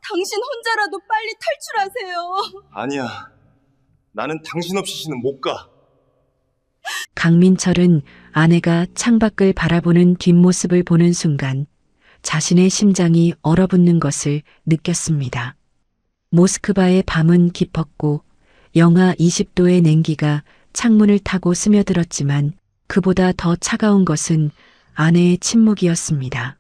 당신 혼자라도 빨리 탈출하세요. 아니야. 나는 당신 없이는 못 가. 강민철은 아내가 창밖을 바라보는 뒷모습을 보는 순간 자신의 심장이 얼어붙는 것을 느꼈습니다. 모스크바의 밤은 깊었고 영하 20도의 냉기가 창문을 타고 스며들었지만 그보다 더 차가운 것은 아내의 침묵이었습니다.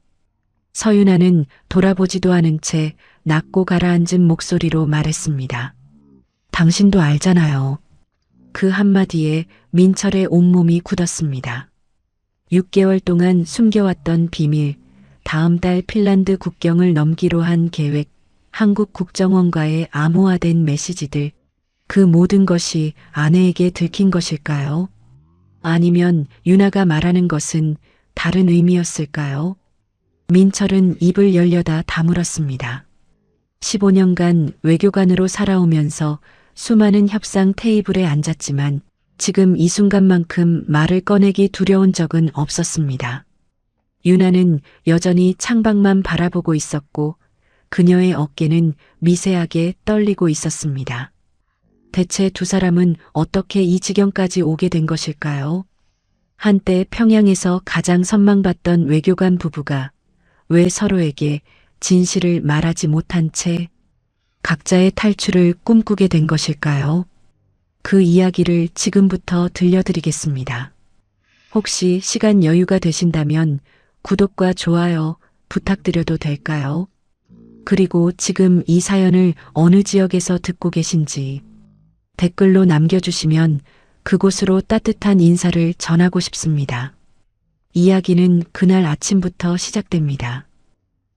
서윤아는 돌아보지도 않은 채 낮고 가라앉은 목소리로 말했습니다. 당신도 알잖아요. 그 한마디에 민철의 온몸이 굳었습니다. 6개월 동안 숨겨왔던 비밀, 다음 달 핀란드 국경을 넘기로 한 계획, 한국 국정원과의 암호화된 메시지들, 그 모든 것이 아내에게 들킨 것일까요? 아니면 윤아가 말하는 것은 다른 의미였을까요? 민철은 입을 열려다 다물었습니다. 15년간 외교관으로 살아오면서 수많은 협상 테이블에 앉았지만 지금 이 순간만큼 말을 꺼내기 두려운 적은 없었습니다. 윤아는 여전히 창밖만 바라보고 있었고 그녀의 어깨는 미세하게 떨리고 있었습니다. 대체 두 사람은 어떻게 이 지경까지 오게 된 것일까요? 한때 평양에서 가장 선망받던 외교관 부부가 왜 서로에게 진실을 말하지 못한 채 각자의 탈출을 꿈꾸게 된 것일까요? 그 이야기를 지금부터 들려드리겠습니다. 혹시 시간 여유가 되신다면 구독과 좋아요 부탁드려도 될까요? 그리고 지금 이 사연을 어느 지역에서 듣고 계신지 댓글로 남겨주시면 그곳으로 따뜻한 인사를 전하고 싶습니다. 이야기는 그날 아침부터 시작됩니다.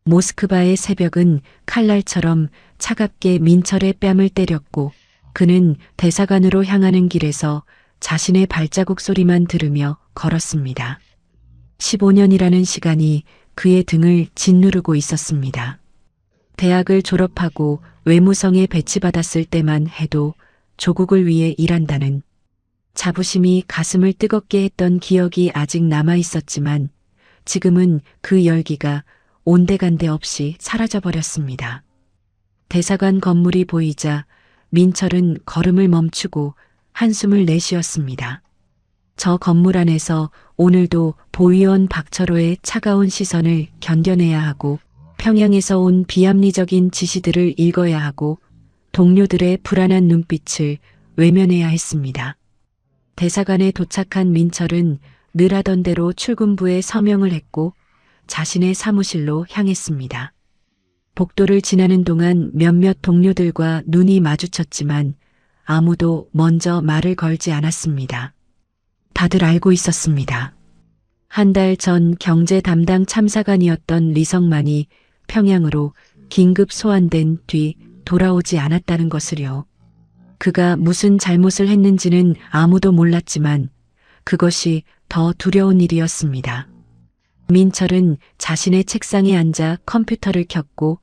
모스크바의 새벽은 칼날처럼 차갑게 민철의 뺨을 때렸고 그는 대사관으로 향하는 길에서 자신의 발자국 소리만 들으며 걸었습니다. 15년이라는 시간이 그의 등을 짓누르고 있었습니다. 대학을 졸업하고 외무성에 배치받았을 때만 해도 조국을 위해 일한다는 자부심이 가슴을 뜨겁게 했던 기억이 아직 남아 있었지만 지금은 그 열기가 온데간데 없이 사라져버렸습니다. 대사관 건물이 보이자 민철은 걸음을 멈추고 한숨을 내쉬었습니다. 저 건물 안에서 오늘도 보위원 박철호의 차가운 시선을 견뎌내야 하고 평양에서 온 비합리적인 지시들을 읽어야 하고 동료들의 불안한 눈빛을 외면해야 했습니다. 대사관에 도착한 민철은 늘 하던 대로 출근부에 서명을 했고 자신의 사무실로 향했습니다. 복도를 지나는 동안 몇몇 동료들과 눈이 마주쳤지만 아무도 먼저 말을 걸지 않았습니다. 다들 알고 있었습니다. 한 달 전 경제 담당 참사관이었던 리성만이 평양으로 긴급 소환된 뒤 돌아오지 않았다는 것을요. 그가 무슨 잘못을 했는지는 아무도 몰랐지만 그것이 더 두려운 일이었습니다. 민철은 자신의 책상에 앉아 컴퓨터를 켰고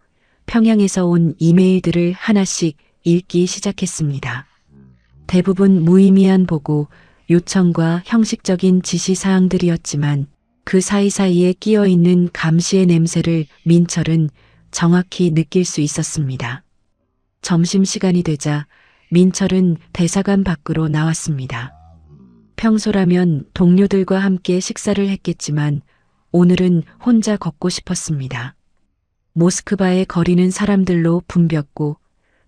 평양에서 온 이메일들을 하나씩 읽기 시작했습니다. 대부분 무의미한 보고 요청과 형식적인 지시사항들이었지만 그 사이사이에 끼어있는 감시의 냄새를 민철은 정확히 느낄 수 있었습니다. 점심시간이 되자 민철은 대사관 밖으로 나왔습니다. 평소라면 동료들과 함께 식사를 했겠지만 오늘은 혼자 걷고 싶었습니다. 모스크바의 거리는 사람들로 붐볐고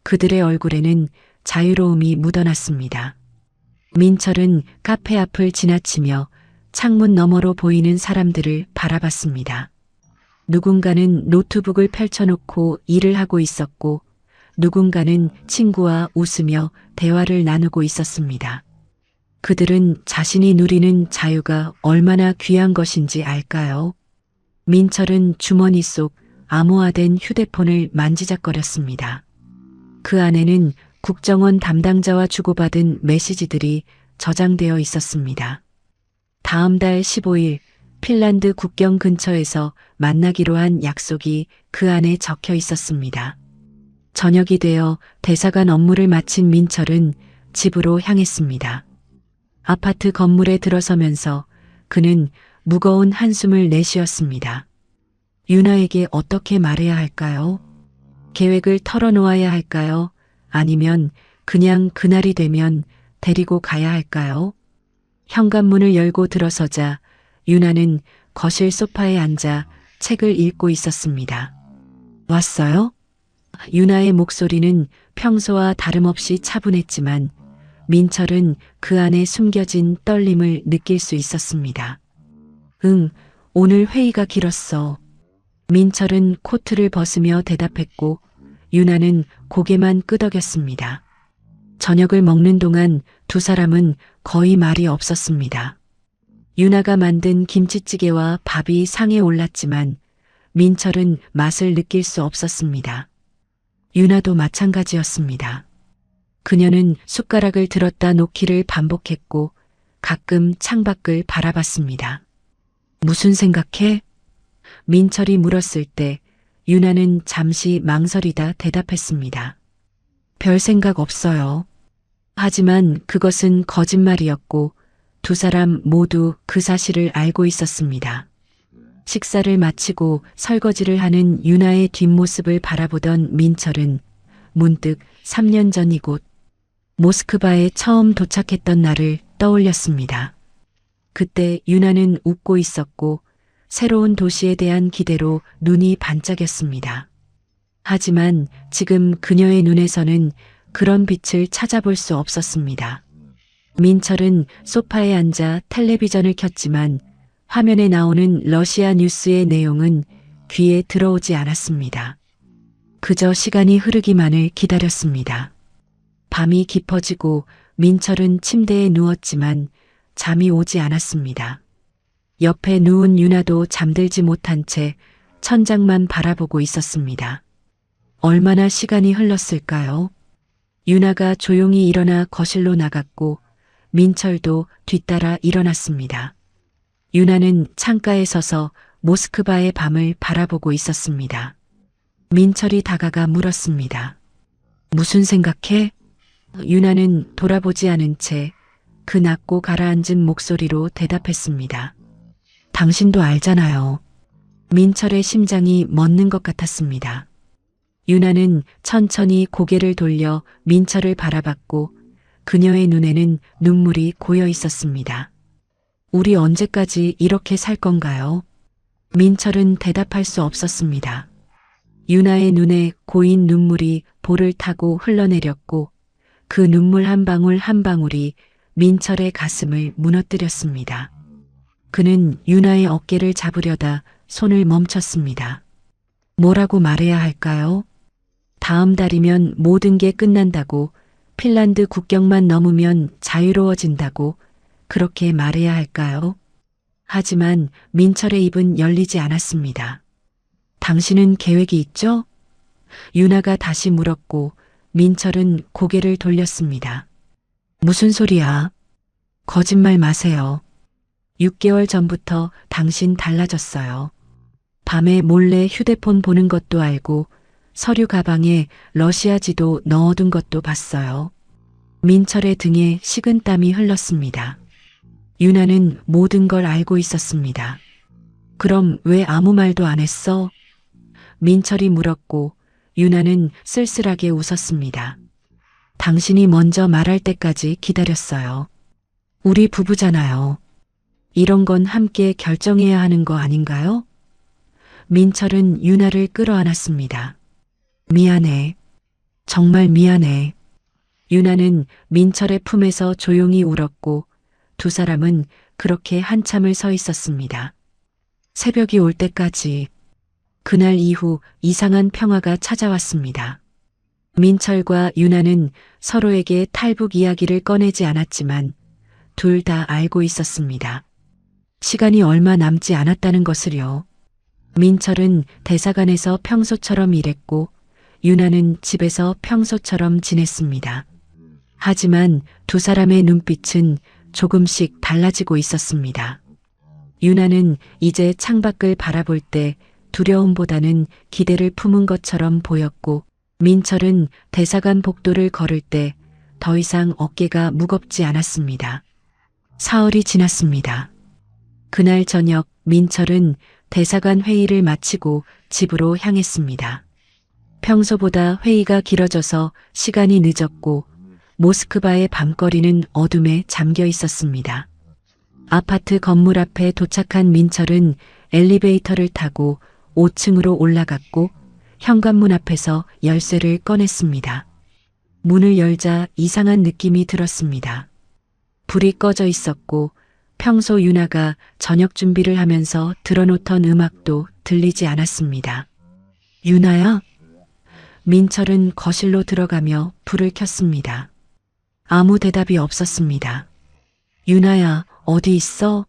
그들의 얼굴에는 자유로움이 묻어났습니다. 민철은 카페 앞을 지나치며 창문 너머로 보이는 사람들을 바라봤습니다. 누군가는 노트북을 펼쳐놓고 일을 하고 있었고 누군가는 친구와 웃으며 대화를 나누고 있었습니다. 그들은 자신이 누리는 자유가 얼마나 귀한 것인지 알까요? 민철은 주머니 속 암호화된 휴대폰을 만지작거렸습니다. 그 안에는 국정원 담당자와 주고받은 메시지들이 저장되어 있었습니다. 다음 달 15일 핀란드 국경 근처에서 만나기로 한 약속이 그 안에 적혀 있었습니다. 저녁이 되어 대사관 업무를 마친 민철은 집으로 향했습니다. 아파트 건물에 들어서면서 그는 무거운 한숨을 내쉬었습니다. 윤아에게 어떻게 말해야 할까요? 계획을 털어놓아야 할까요? 아니면 그냥 그날이 되면 데리고 가야 할까요? 현관문을 열고 들어서자 유나는 거실 소파에 앉아 책을 읽고 있었습니다. 왔어요? 유나의 목소리는 평소와 다름없이 차분했지만 민철은 그 안에 숨겨진 떨림을 느낄 수 있었습니다. 응, 오늘 회의가 길었어. 민철은 코트를 벗으며 대답했고 유나는 고개만 끄덕였습니다. 저녁을 먹는 동안 두 사람은 거의 말이 없었습니다. 유나가 만든 김치찌개와 밥이 상에 올랐지만 민철은 맛을 느낄 수 없었습니다. 유나도 마찬가지였습니다. 그녀는 숟가락을 들었다 놓기를 반복했고 가끔 창밖을 바라봤습니다. 무슨 생각해? 민철이 물었을 때 유나는 잠시 망설이다 대답했습니다. 별 생각 없어요. 하지만 그것은 거짓말이었고 두 사람 모두 그 사실을 알고 있었습니다. 식사를 마치고 설거지를 하는 유나의 뒷모습을 바라보던 민철은 문득 3년 전 이곳 모스크바에 처음 도착했던 날을 떠올렸습니다. 그때 유나는 웃고 있었고 새로운 도시에 대한 기대로 눈이 반짝였습니다. 하지만 지금 그녀의 눈에서는 그런 빛을 찾아볼 수 없었습니다. 민철은 소파에 앉아 텔레비전을 켰지만 화면에 나오는 러시아 뉴스의 내용은 귀에 들어오지 않았습니다. 그저 시간이 흐르기만을 기다렸습니다. 밤이 깊어지고 민철은 침대에 누웠지만 잠이 오지 않았습니다. 옆에 누운 유나도 잠들지 못한 채 천장만 바라보고 있었습니다. 얼마나 시간이 흘렀을까요? 유나가 조용히 일어나 거실로 나갔고 민철도 뒤따라 일어났습니다. 유나는 창가에 서서 모스크바의 밤을 바라보고 있었습니다. 민철이 다가가 물었습니다. 무슨 생각해? 유나는 돌아보지 않은 채 그 낮고 가라앉은 목소리로 대답했습니다. 당신도 알잖아요. 민철의 심장이 멎는 것 같았습니다. 유나는 천천히 고개를 돌려 민철을 바라봤고 그녀의 눈에는 눈물이 고여 있었습니다. 우리 언제까지 이렇게 살 건가요? 민철은 대답할 수 없었습니다. 유나의 눈에 고인 눈물이 볼을 타고 흘러내렸고 그 눈물 한 방울 한 방울이 민철의 가슴을 무너뜨렸습니다. 그는 유나의 어깨를 잡으려다 손을 멈췄습니다. 뭐라고 말해야 할까요? 다음 달이면 모든 게 끝난다고, 핀란드 국경만 넘으면 자유로워진다고 그렇게 말해야 할까요? 하지만 민철의 입은 열리지 않았습니다. 당신은 계획이 있죠? 유나가 다시 물었고 민철은 고개를 돌렸습니다. 무슨 소리야? 거짓말 마세요. 6개월 전부터 당신 달라졌어요. 밤에 몰래 휴대폰 보는 것도 알고 서류 가방에 러시아 지도 넣어둔 것도 봤어요. 민철의 등에 식은땀이 흘렀습니다. 유나는 모든 걸 알고 있었습니다. 그럼 왜 아무 말도 안 했어? 민철이 물었고 유나는 쓸쓸하게 웃었습니다. 당신이 먼저 말할 때까지 기다렸어요. 우리 부부잖아요. 이런 건 함께 결정해야 하는 거 아닌가요? 민철은 유나를 끌어안았습니다. 미안해. 정말 미안해. 유나는 민철의 품에서 조용히 울었고 두 사람은 그렇게 한참을 서 있었습니다. 새벽이 올 때까지. 그날 이후 이상한 평화가 찾아왔습니다. 민철과 유나는 서로에게 탈북 이야기를 꺼내지 않았지만 둘 다 알고 있었습니다. 시간이 얼마 남지 않았다는 것을요. 민철은 대사관에서 평소처럼 일했고 유나는 집에서 평소처럼 지냈습니다. 하지만 두 사람의 눈빛은 조금씩 달라지고 있었습니다. 유나는 이제 창밖을 바라볼 때 두려움보다는 기대를 품은 것처럼 보였고 민철은 대사관 복도를 걸을 때 더 이상 어깨가 무겁지 않았습니다. 사흘이 지났습니다. 그날 저녁 민철은 대사관 회의를 마치고 집으로 향했습니다. 평소보다 회의가 길어져서 시간이 늦었고 모스크바의 밤거리는 어둠에 잠겨 있었습니다. 아파트 건물 앞에 도착한 민철은 엘리베이터를 타고 5층으로 올라갔고 현관문 앞에서 열쇠를 꺼냈습니다. 문을 열자 이상한 느낌이 들었습니다. 불이 꺼져 있었고 평소 유나가 저녁 준비를 하면서 들어놓던 음악도 들리지 않았습니다. 유나야? 민철은 거실로 들어가며 불을 켰습니다. 아무 대답이 없었습니다. 유나야, 어디 있어?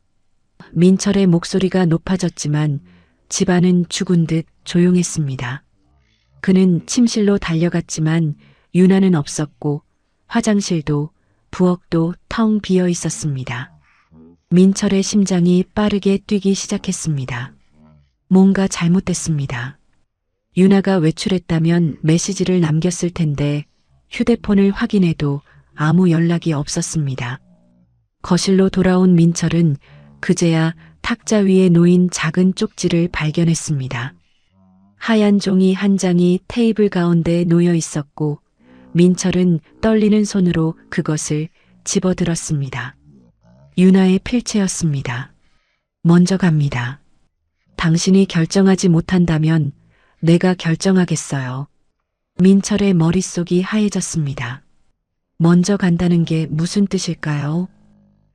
민철의 목소리가 높아졌지만 집안은 죽은 듯 조용했습니다. 그는 침실로 달려갔지만 유나는 없었고 화장실도 부엌도 텅 비어 있었습니다. 민철의 심장이 빠르게 뛰기 시작했습니다. 뭔가 잘못됐습니다. 유나가 외출했다면 메시지를 남겼을 텐데 휴대폰을 확인해도 아무 연락이 없었습니다. 거실로 돌아온 민철은 그제야 탁자 위에 놓인 작은 쪽지를 발견했습니다. 하얀 종이 한 장이 테이블 가운데 놓여 있었고 민철은 떨리는 손으로 그것을 집어들었습니다. 유나의 필체였습니다. 먼저 갑니다. 당신이 결정하지 못한다면 내가 결정하겠어요. 민철의 머릿속이 하얘졌습니다. 먼저 간다는 게 무슨 뜻일까요?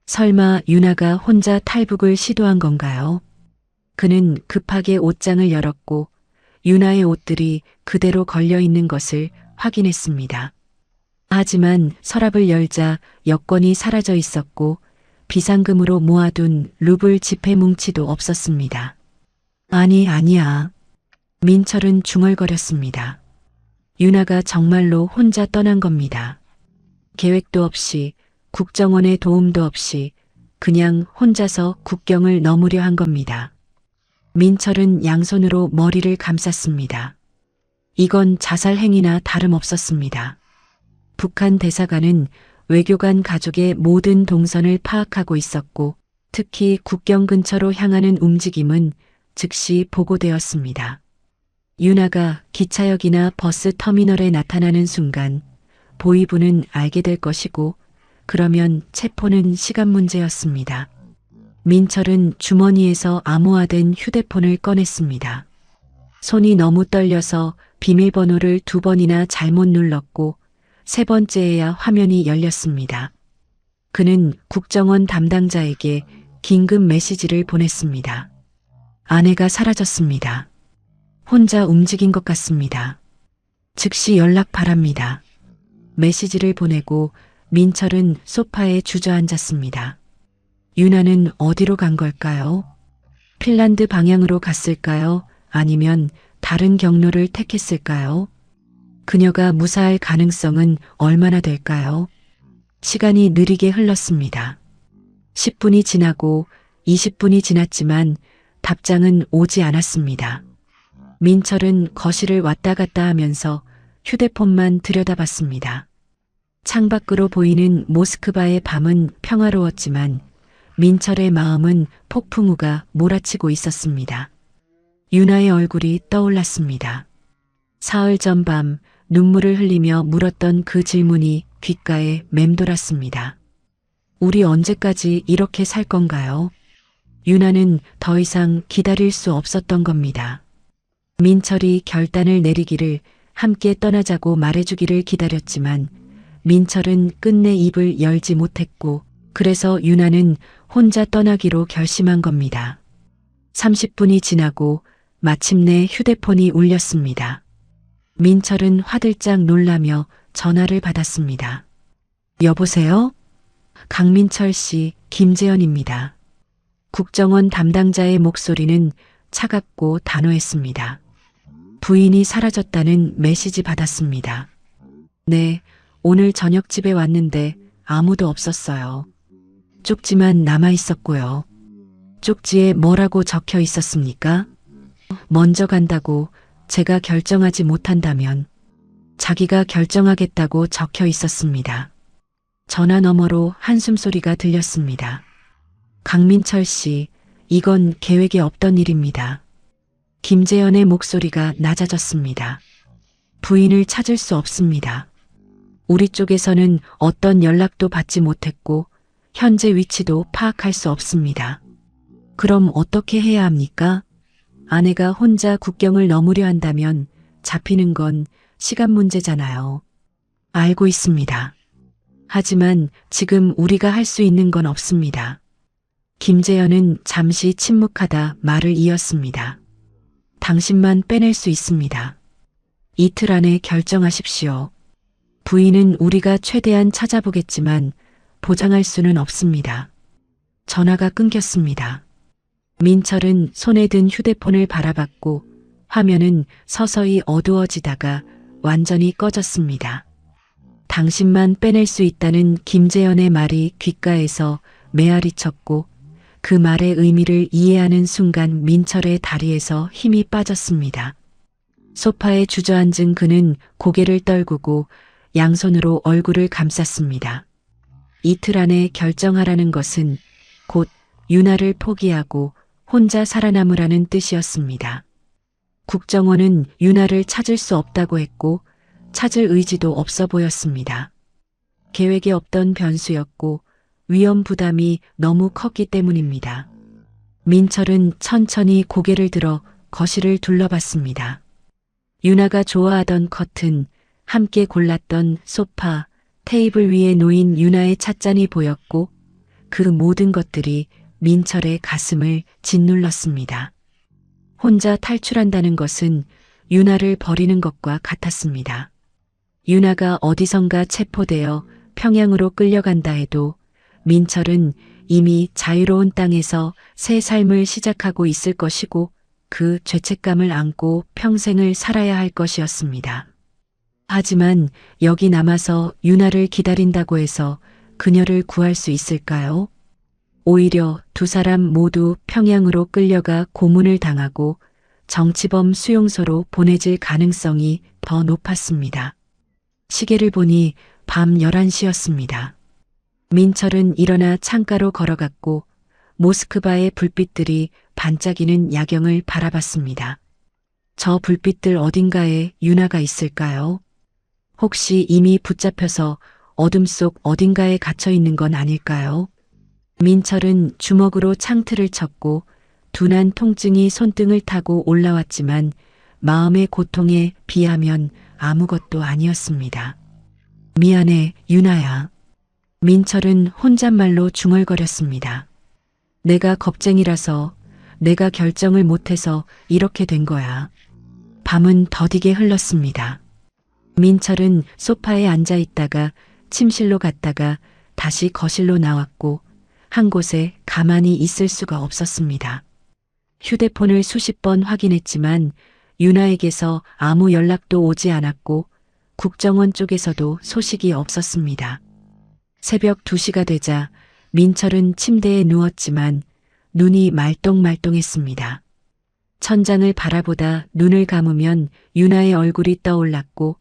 설마 유나가 혼자 탈북을 시도한 건가요? 그는 급하게 옷장을 열었고 유나의 옷들이 그대로 걸려 있는 것을 확인했습니다. 하지만 서랍을 열자 여권이 사라져 있었고 비상금으로 모아둔 루블 지폐 뭉치도 없었습니다. 아니야. 민철은 중얼거렸습니다. 유나가 정말로 혼자 떠난 겁니다. 계획도 없이 국정원의 도움도 없이 그냥 혼자서 국경을 넘으려 한 겁니다. 민철은 양손으로 머리를 감쌌습니다. 이건 자살 행위나 다름없었습니다. 북한 대사관은 외교관 가족의 모든 동선을 파악하고 있었고 특히 국경 근처로 향하는 움직임은 즉시 보고되었습니다. 유나가 기차역이나 버스 터미널에 나타나는 순간 보위부는 알게 될 것이고 그러면 체포는 시간 문제였습니다. 민철은 주머니에서 암호화된 휴대폰을 꺼냈습니다. 손이 너무 떨려서 비밀번호를 2번이나 잘못 눌렀고 3번째에야 화면이 열렸습니다. 그는 국정원 담당자에게 긴급 메시지를 보냈습니다. 아내가 사라졌습니다. 혼자 움직인 것 같습니다. 즉시 연락 바랍니다. 메시지를 보내고 민철은 소파에 주저앉았습니다. 유나는 어디로 간 걸까요? 핀란드 방향으로 갔을까요? 아니면 다른 경로를 택했을까요? 그녀가 무사할 가능성은 얼마나 될까요? 시간이 느리게 흘렀습니다. 10분이 지나고 20분이 지났지만 답장은 오지 않았습니다. 민철은 거실을 왔다 갔다 하면서 휴대폰만 들여다봤습니다. 창밖으로 보이는 모스크바의 밤은 평화로웠지만 민철의 마음은 폭풍우가 몰아치고 있었습니다. 유나의 얼굴이 떠올랐습니다. 사흘 전 밤 눈물을 흘리며 물었던 그 질문이 귓가에 맴돌았습니다. 우리 언제까지 이렇게 살 건가요? 유나는 더 이상 기다릴 수 없었던 겁니다. 민철이 결단을 내리기를 함께 떠나자고 말해주기를 기다렸지만 민철은 끝내 입을 열지 못했고 그래서 유나는 혼자 떠나기로 결심한 겁니다. 30분이 지나고 마침내 휴대폰이 울렸습니다. 민철은 화들짝 놀라며 전화를 받았습니다. 여보세요? 강민철 씨, 김재현입니다. 국정원 담당자의 목소리는 차갑고 단호했습니다. 부인이 사라졌다는 메시지 받았습니다. 네, 오늘 저녁 집에 왔는데 아무도 없었어요. 쪽지만 남아 있었고요. 쪽지에 뭐라고 적혀 있었습니까? 먼저 간다고 제가 결정하지 못한다면 자기가 결정하겠다고 적혀 있었습니다. 전화 너머로 한숨소리가 들렸습니다. 강민철 씨, 이건 계획에 없던 일입니다. 김재현의 목소리가 낮아졌습니다. 부인을 찾을 수 없습니다. 우리 쪽에서는 어떤 연락도 받지 못했고 현재 위치도 파악할 수 없습니다. 그럼 어떻게 해야 합니까? 아내가 혼자 국경을 넘으려 한다면 잡히는 건 시간 문제잖아요. 알고 있습니다. 하지만 지금 우리가 할 수 있는 건 없습니다. 김재현은 잠시 침묵하다 말을 이었습니다. 당신만 빼낼 수 있습니다. 이틀 안에 결정하십시오. 부인은 우리가 최대한 찾아보겠지만 보장할 수는 없습니다. 전화가 끊겼습니다. 민철은 손에 든 휴대폰을 바라봤고 화면은 서서히 어두워지다가 완전히 꺼졌습니다. 당신만 빼낼 수 있다는 김재현의 말이 귓가에서 메아리 쳤고 그 말의 의미를 이해하는 순간 민철의 다리에서 힘이 빠졌습니다. 소파에 주저앉은 그는 고개를 떨구고 양손으로 얼굴을 감쌌습니다. 이틀 안에 결정하라는 것은 곧 유나를 포기하고 혼자 살아남으라는 뜻이었습니다. 국정원은 유나를 찾을 수 없다고 했고 찾을 의지도 없어 보였습니다. 계획에 없던 변수였고 위험 부담이 너무 컸기 때문입니다. 민철은 천천히 고개를 들어 거실을 둘러봤습니다. 유나가 좋아하던 커튼, 함께 골랐던 소파, 테이블 위에 놓인 유나의 찻잔이 보였고 그 모든 것들이 민철의 가슴을 짓눌렀습니다. 혼자 탈출한다는 것은 유나를 버리는 것과 같았습니다. 유나가 어디선가 체포되어 평양으로 끌려간다 해도 민철은 이미 자유로운 땅에서 새 삶을 시작하고 있을 것이고 그 죄책감을 안고 평생을 살아야 할 것이었습니다. 하지만 여기 남아서 유나를 기다린다고 해서 그녀를 구할 수 있을까요? 오히려 두 사람 모두 평양으로 끌려가 고문을 당하고 정치범 수용소로 보내질 가능성이 더 높았습니다. 시계를 보니 밤 11시였습니다. 민철은 일어나 창가로 걸어갔고 모스크바의 불빛들이 반짝이는 야경을 바라봤습니다. 저 불빛들 어딘가에 유나가 있을까요? 혹시 이미 붙잡혀서 어둠 속 어딘가에 갇혀 있는 건 아닐까요? 민철은 주먹으로 창틀을 쳤고 둔한 통증이 손등을 타고 올라왔지만 마음의 고통에 비하면 아무것도 아니었습니다. 미안해, 유나야. 민철은 혼잣말로 중얼거렸습니다. 내가 겁쟁이라서, 내가 결정을 못해서 이렇게 된 거야. 밤은 더디게 흘렀습니다. 민철은 소파에 앉아 있다가 침실로 갔다가 다시 거실로 나왔고 한 곳에 가만히 있을 수가 없었습니다. 휴대폰을 수십 번 확인했지만 유나에게서 아무 연락도 오지 않았고 국정원 쪽에서도 소식이 없었습니다. 새벽 2시가 되자 민철은 침대에 누웠지만 눈이 말똥말똥했습니다. 천장을 바라보다 눈을 감으면 유나의 얼굴이 떠올랐고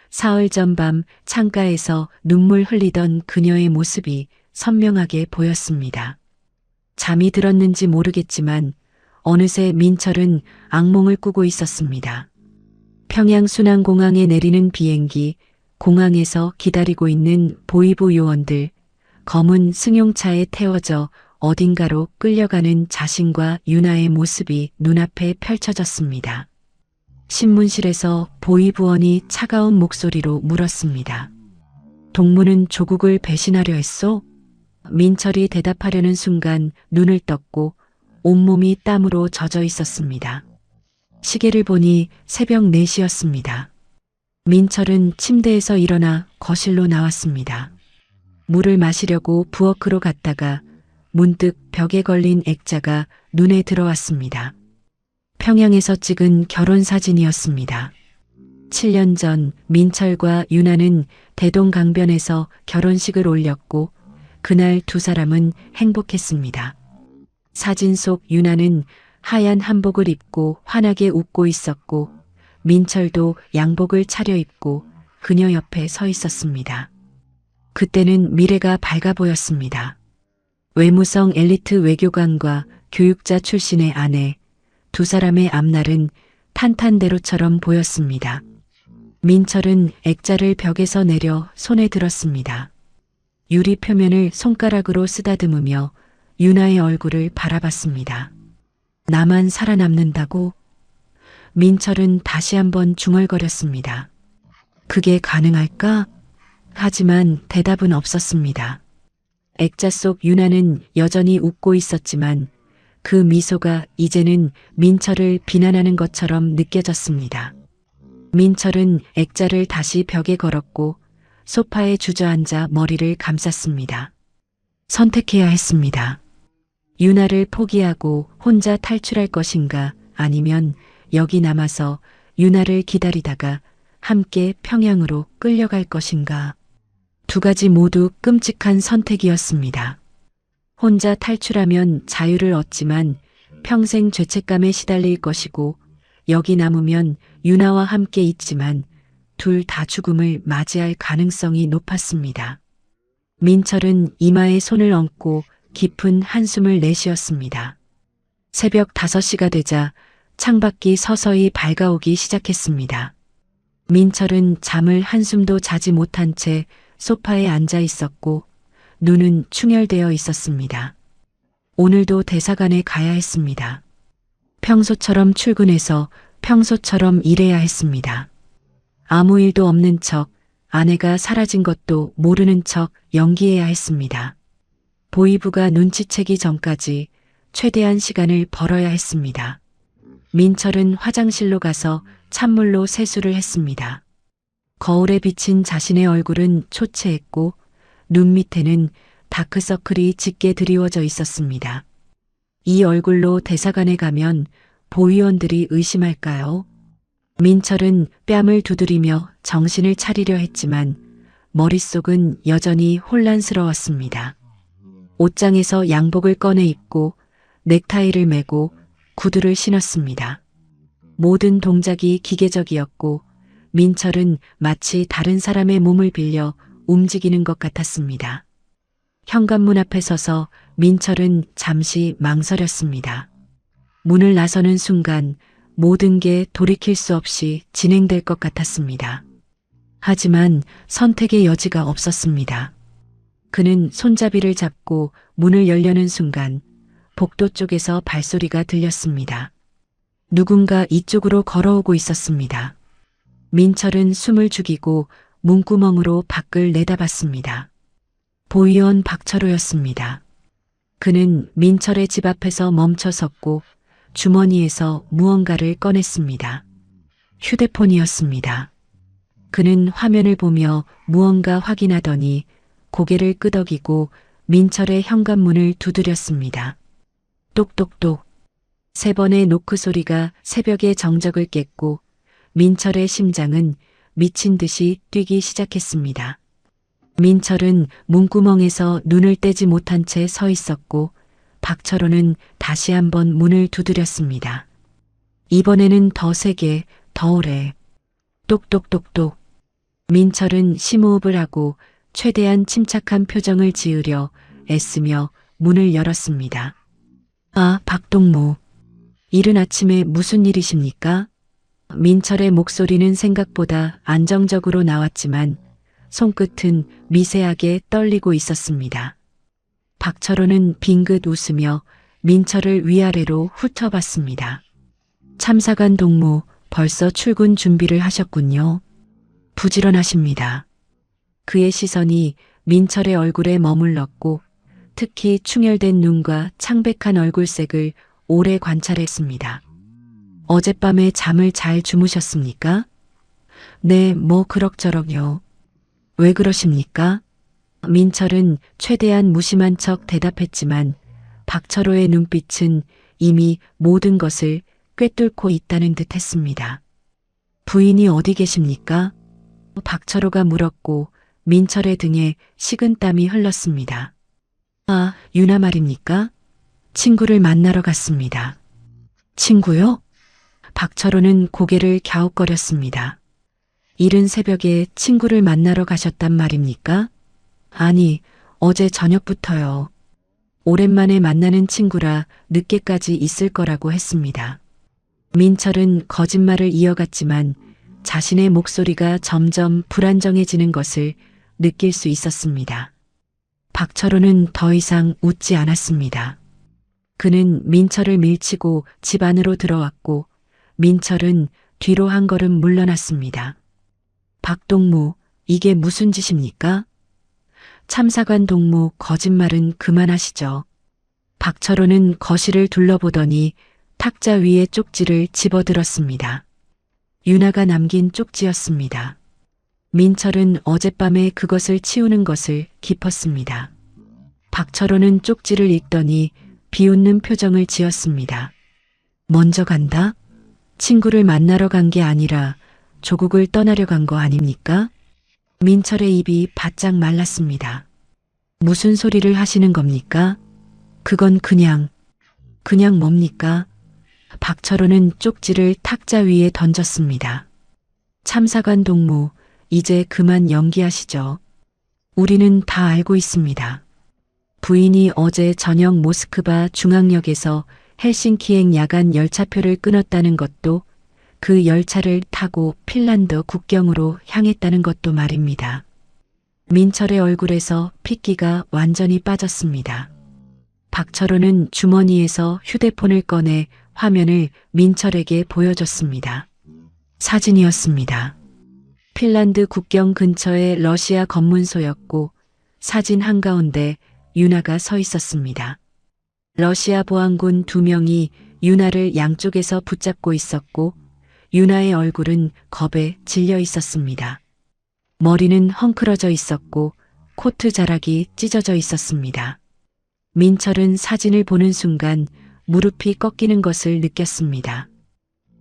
사흘 전 밤 창가에서 눈물 흘리던 그녀의 모습이 선명하게 보였습니다. 잠이 들었는지 모르겠지만 어느새 민철은 악몽을 꾸고 있었습니다. 평양 순환공항에 내리는 비행기, 공항에서 기다리고 있는 보이부 요원들, 검은 승용차에 태워져 어딘가로 끌려가는 자신과 유나의 모습이 눈앞에 펼쳐졌습니다. 신문실에서 보이부원이 차가운 목소리로 물었습니다. 동무는 조국을 배신하려 했소? 민철이 대답하려는 순간 눈을 떴고 온몸이 땀으로 젖어 있었습니다. 시계를 보니 새벽 4시였습니다. 민철은 침대에서 일어나 거실로 나왔습니다. 물을 마시려고 부엌으로 갔다가 문득 벽에 걸린 액자가 눈에 들어왔습니다. 평양에서 찍은 결혼 사진이었습니다. 7년 전 민철과 유나는 대동강변에서 결혼식을 올렸고 그날 두 사람은 행복했습니다. 사진 속 유나는 하얀 한복을 입고 환하게 웃고 있었고 민철도 양복을 차려입고 그녀 옆에 서 있었습니다. 그때는 미래가 밝아 보였습니다. 외무성 엘리트 외교관과 교육자 출신의 아내, 두 사람의 앞날은 탄탄대로처럼 보였습니다. 민철은 액자를 벽에서 내려 손에 들었습니다. 유리 표면을 손가락으로 쓰다듬으며 유나의 얼굴을 바라봤습니다. 나만 살아남는다고? 민철은 다시 한번 중얼거렸습니다. 그게 가능할까? 하지만 대답은 없었습니다. 액자 속 유나는 여전히 웃고 있었지만 그 미소가 이제는 민철을 비난하는 것처럼 느껴졌습니다. 민철은 액자를 다시 벽에 걸었고 소파에 주저앉아 머리를 감쌌습니다. 선택해야 했습니다. 유나를 포기하고 혼자 탈출할 것인가, 아니면 여기 남아서 유나를 기다리다가 함께 평양으로 끌려갈 것인가. 두 가지 모두 끔찍한 선택이었습니다. 혼자 탈출하면 자유를 얻지만 평생 죄책감에 시달릴 것이고, 여기 남으면 유나와 함께 있지만 둘 다 죽음을 맞이할 가능성이 높았습니다. 민철은 이마에 손을 얹고 깊은 한숨을 내쉬었습니다. 새벽 5시가 되자 창밖이 서서히 밝아오기 시작했습니다. 민철은 잠을 한숨도 자지 못한 채 소파에 앉아 있었고 눈은 충혈되어 있었습니다. 오늘도 대사관에 가야 했습니다. 평소처럼 출근해서 평소처럼 일해야 했습니다. 아무 일도 없는 척, 아내가 사라진 것도 모르는 척 연기해야 했습니다. 보이부가 눈치채기 전까지 최대한 시간을 벌어야 했습니다. 민철은 화장실로 가서 찬물로 세수를 했습니다. 거울에 비친 자신의 얼굴은 초췌했고 눈 밑에는 다크서클이 짙게 드리워져 있었습니다. 이 얼굴로 대사관에 가면 보위원들이 의심할까요? 민철은 뺨을 두드리며 정신을 차리려 했지만 머릿속은 여전히 혼란스러웠습니다. 옷장에서 양복을 꺼내 입고 넥타이를 매고 구두를 신었습니다. 모든 동작이 기계적이었고 민철은 마치 다른 사람의 몸을 빌려 움직이는 것 같았습니다. 현관문 앞에 서서 민철은 잠시 망설였습니다. 문을 나서는 순간 모든 게 돌이킬 수 없이 진행될 것 같았습니다. 하지만 선택의 여지가 없었습니다. 그는 손잡이를 잡고 문을 열려는 순간 복도 쪽에서 발소리가 들렸습니다. 누군가 이쪽으로 걸어오고 있었습니다. 민철은 숨을 죽이고 문구멍으로 밖을 내다봤습니다. 보위원 박철호였습니다. 그는 민철의 집 앞에서 멈춰 섰고 주머니에서 무언가를 꺼냈습니다. 휴대폰이었습니다. 그는 화면을 보며 무언가 확인하더니 고개를 끄덕이고 민철의 현관문을 두드렸습니다. 똑똑똑. 3번의 노크 소리가 새벽의 정적을 깼고 민철의 심장은 미친 듯이 뛰기 시작했습니다. 민철은 문구멍에서 눈을 떼지 못한 채 서 있었고 박철호는 다시 한번 문을 두드렸습니다. 이번에는 더 세게, 더 오래. 똑똑똑똑. 민철은 심호흡을 하고 최대한 침착한 표정을 지으려 애쓰며 문을 열었습니다. 아, 박동무. 이른 아침에 무슨 일이십니까? 민철의 목소리는 생각보다 안정적으로 나왔지만 손끝은 미세하게 떨리고 있었습니다. 박철호는 빙긋 웃으며 민철을 위아래로 훑어봤습니다. 참사관 동무, 벌써 출근 준비를 하셨군요. 부지런하십니다. 그의 시선이 민철의 얼굴에 머물렀고 특히 충혈된 눈과 창백한 얼굴색을 오래 관찰했습니다. 어젯밤에 잠을 잘 주무셨습니까? 네, 뭐 그럭저럭요. 왜 그러십니까? 민철은 최대한 무심한 척 대답했지만 박철호의 눈빛은 이미 모든 것을 꿰뚫고 있다는 듯 했습니다. 부인이 어디 계십니까? 박철호가 물었고 민철의 등에 식은땀이 흘렀습니다. 아, 유나 말입니까? 친구를 만나러 갔습니다. 친구요? 박철호는 고개를 갸웃거렸습니다. 이른 새벽에 친구를 만나러 가셨단 말입니까? 아니, 어제 저녁부터요. 오랜만에 만나는 친구라 늦게까지 있을 거라고 했습니다. 민철은 거짓말을 이어갔지만 자신의 목소리가 점점 불안정해지는 것을 느낄 수 있었습니다. 박철호는 더 이상 웃지 않았습니다. 그는 민철을 밀치고 집 안으로 들어왔고 민철은 뒤로 한 걸음 물러났습니다. 박동무, 이게 무슨 짓입니까? 참사관 동무, 거짓말은 그만하시죠. 박철호는 거실을 둘러보더니 탁자 위에 쪽지를 집어들었습니다. 유나가 남긴 쪽지였습니다. 민철은 어젯밤에 그것을 치우는 것을 깊었습니다. 박철호는 쪽지를 읽더니 비웃는 표정을 지었습니다. 먼저 간다? 친구를 만나러 간 게 아니라 조국을 떠나려 간 거 아닙니까? 민철의 입이 바짝 말랐습니다. 무슨 소리를 하시는 겁니까? 그건 그냥 뭡니까? 박철호는 쪽지를 탁자 위에 던졌습니다. 참사관 동무, 이제 그만 연기하시죠. 우리는 다 알고 있습니다. 부인이 어제 저녁 모스크바 중앙역에서 헬싱키행 야간 열차표를 끊었다는 것도, 그 열차를 타고 핀란드 국경으로 향했다는 것도 말입니다. 민철의 얼굴에서 핏기가 완전히 빠졌습니다. 박철호는 주머니에서 휴대폰을 꺼내 화면을 민철에게 보여줬습니다. 사진이었습니다. 핀란드 국경 근처의 러시아 검문소였고 사진 한가운데 유나가 서 있었습니다. 러시아 보안군 2명이 유나를 양쪽에서 붙잡고 있었고 유나의 얼굴은 겁에 질려 있었습니다. 머리는 헝클어져 있었고 코트 자락이 찢어져 있었습니다. 민철은 사진을 보는 순간 무릎이 꺾이는 것을 느꼈습니다.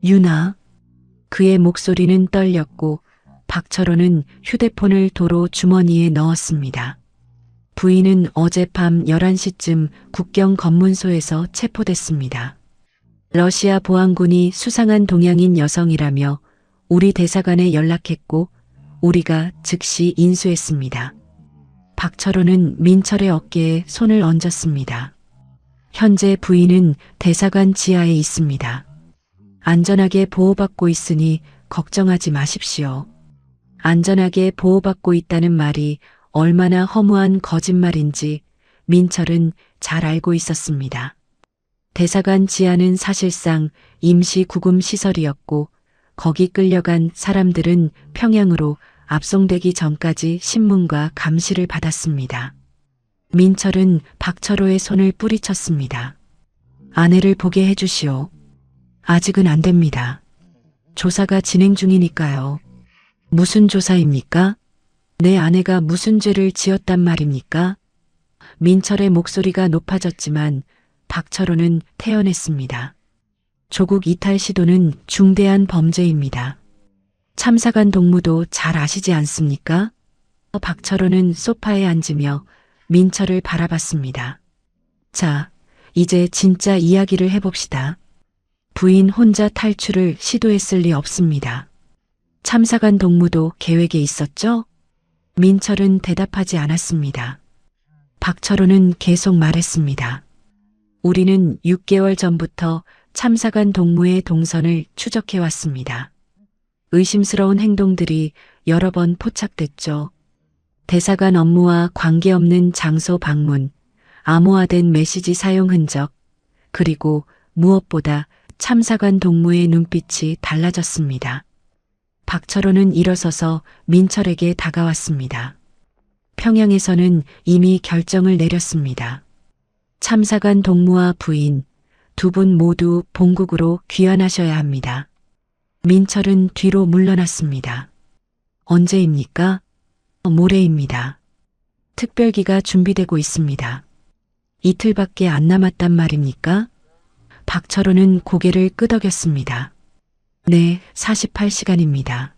유나. 그의 목소리는 떨렸고 박철호는 휴대폰을 도로 주머니에 넣었습니다. 부인은 어젯밤 11시쯤 국경 검문소에서 체포됐습니다. 러시아 보안군이 수상한 동양인 여성이라며 우리 대사관에 연락했고 우리가 즉시 인수했습니다. 박철호는 민철의 어깨에 손을 얹었습니다. 현재 부인은 대사관 지하에 있습니다. 안전하게 보호받고 있으니 걱정하지 마십시오. 안전하게 보호받고 있다는 말이 얼마나 허무한 거짓말인지 민철은 잘 알고 있었습니다. 대사관 지하는 사실상 임시 구금 시설이었고 거기 끌려간 사람들은 평양으로 압송되기 전까지 신문과 감시를 받았습니다. 민철은 박철호의 손을 뿌리쳤습니다. 아내를 보게 해주시오. 아직은 안 됩니다. 조사가 진행 중이니까요. 무슨 조사입니까? 내 아내가 무슨 죄를 지었단 말입니까? 민철의 목소리가 높아졌지만 박철호는 태연했습니다. 조국 이탈 시도는 중대한 범죄입니다. 참사관 동무도 잘 아시지 않습니까? 박철호는 소파에 앉으며 민철을 바라봤습니다. 자, 이제 진짜 이야기를 해봅시다. 부인 혼자 탈출을 시도했을 리 없습니다. 참사관 동무도 계획에 있었죠? 민철은 대답하지 않았습니다. 박철호는 계속 말했습니다. 우리는 6개월 전부터 참사관 동무의 동선을 추적해왔습니다. 의심스러운 행동들이 여러 번 포착됐죠. 대사관 업무와 관계없는 장소 방문, 암호화된 메시지 사용 흔적, 그리고 무엇보다 참사관 동무의 눈빛이 달라졌습니다. 박철호는 일어서서 민철에게 다가왔습니다. 평양에서는 이미 결정을 내렸습니다. 참사관 동무와 부인, 두 분 모두 본국으로 귀환하셔야 합니다. 민철은 뒤로 물러났습니다. 언제입니까? 모레입니다. 특별기가 준비되고 있습니다. 이틀밖에 안 남았단 말입니까? 박철호는 고개를 끄덕였습니다. 네, 48시간입니다.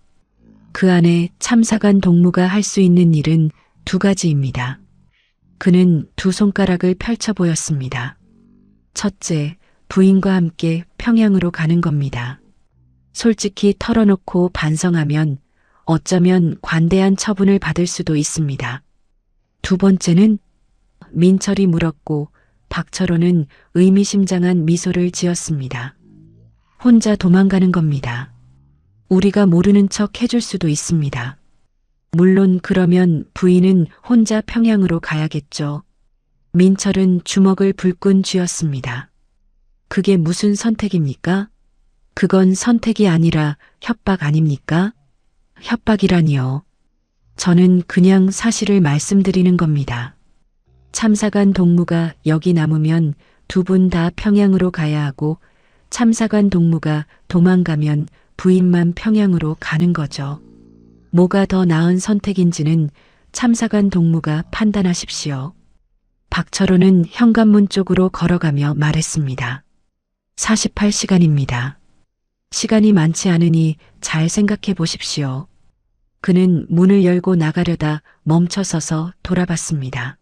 그 안에 참사관 동무가 할 수 있는 일은 2가지입니다. 그는 2손가락을 펼쳐 보였습니다. 첫째, 부인과 함께 평양으로 가는 겁니다. 솔직히 털어놓고 반성하면 어쩌면 관대한 처분을 받을 수도 있습니다. 2번째는? 민철이 물었고 박철호는 의미심장한 미소를 지었습니다. 혼자 도망가는 겁니다. 우리가 모르는 척 해줄 수도 있습니다. 물론 그러면 부인은 혼자 평양으로 가야겠죠. 민철은 주먹을 불끈 쥐었습니다. 그게 무슨 선택입니까? 그건 선택이 아니라 협박 아닙니까? 협박이라니요. 저는 그냥 사실을 말씀드리는 겁니다. 참사관 동무가 여기 남으면 두 분 다 평양으로 가야 하고 참사관 동무가 도망가면 부인만 평양으로 가는 거죠. 뭐가 더 나은 선택인지는 참사관 동무가 판단하십시오. 박철호는 현관문 쪽으로 걸어가며 말했습니다. 48시간입니다. 시간이 많지 않으니 잘 생각해 보십시오. 그는 문을 열고 나가려다 멈춰서서 돌아봤습니다.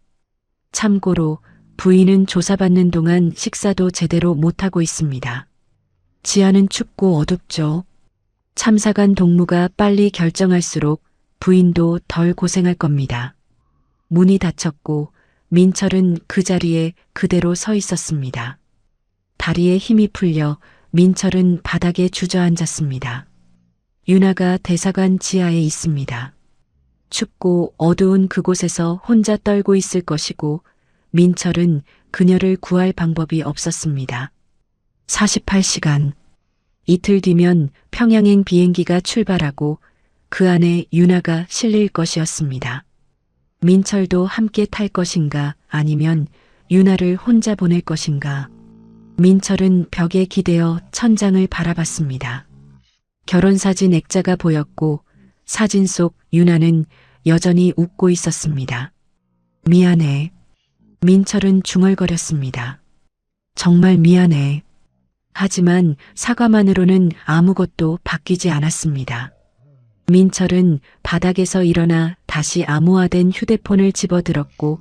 참고로 부인은 조사받는 동안 식사도 제대로 못하고 있습니다. 지하는 춥고 어둡죠. 참사관 동무가 빨리 결정할수록 부인도 덜 고생할 겁니다. 문이 닫혔고 민철은 그 자리에 그대로 서 있었습니다. 다리에 힘이 풀려 민철은 바닥에 주저앉았습니다. 윤아가 대사관 지하에 있습니다. 춥고 어두운 그곳에서 혼자 떨고 있을 것이고 민철은 그녀를 구할 방법이 없었습니다. 48시간. 이틀 뒤면 평양행 비행기가 출발하고 그 안에 윤아가 실릴 것이었습니다. 민철도 함께 탈 것인가 아니면 윤아를 혼자 보낼 것인가. 민철은 벽에 기대어 천장을 바라봤습니다. 결혼사진 액자가 보였고 사진 속 윤아는 여전히 웃고 있었습니다. 미안해. 민철은 중얼거렸습니다. 정말 미안해. 하지만 사과만으로는 아무것도 바뀌지 않았습니다. 민철은 바닥에서 일어나 다시 암호화된 휴대폰을 집어들었고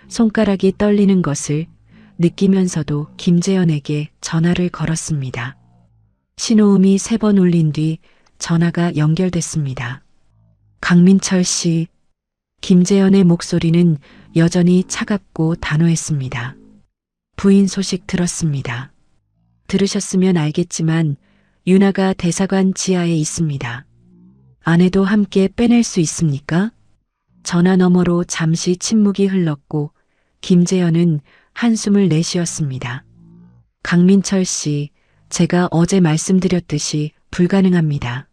손가락이 떨리는 것을 느끼면서도 김재현에게 전화를 걸었습니다. 신호음이 3번 울린 뒤 전화가 연결됐습니다. 강민철 씨. 김재현의 목소리는 여전히 차갑고 단호했습니다. 부인 소식 들었습니다. 들으셨으면 알겠지만 윤아가 대사관 지하에 있습니다. 아내도 함께 빼낼 수 있습니까? 전화 너머로 잠시 침묵이 흘렀고 김재현은 한숨을 내쉬었습니다. 강민철 씨, 제가 어제 말씀드렸듯이 불가능합니다.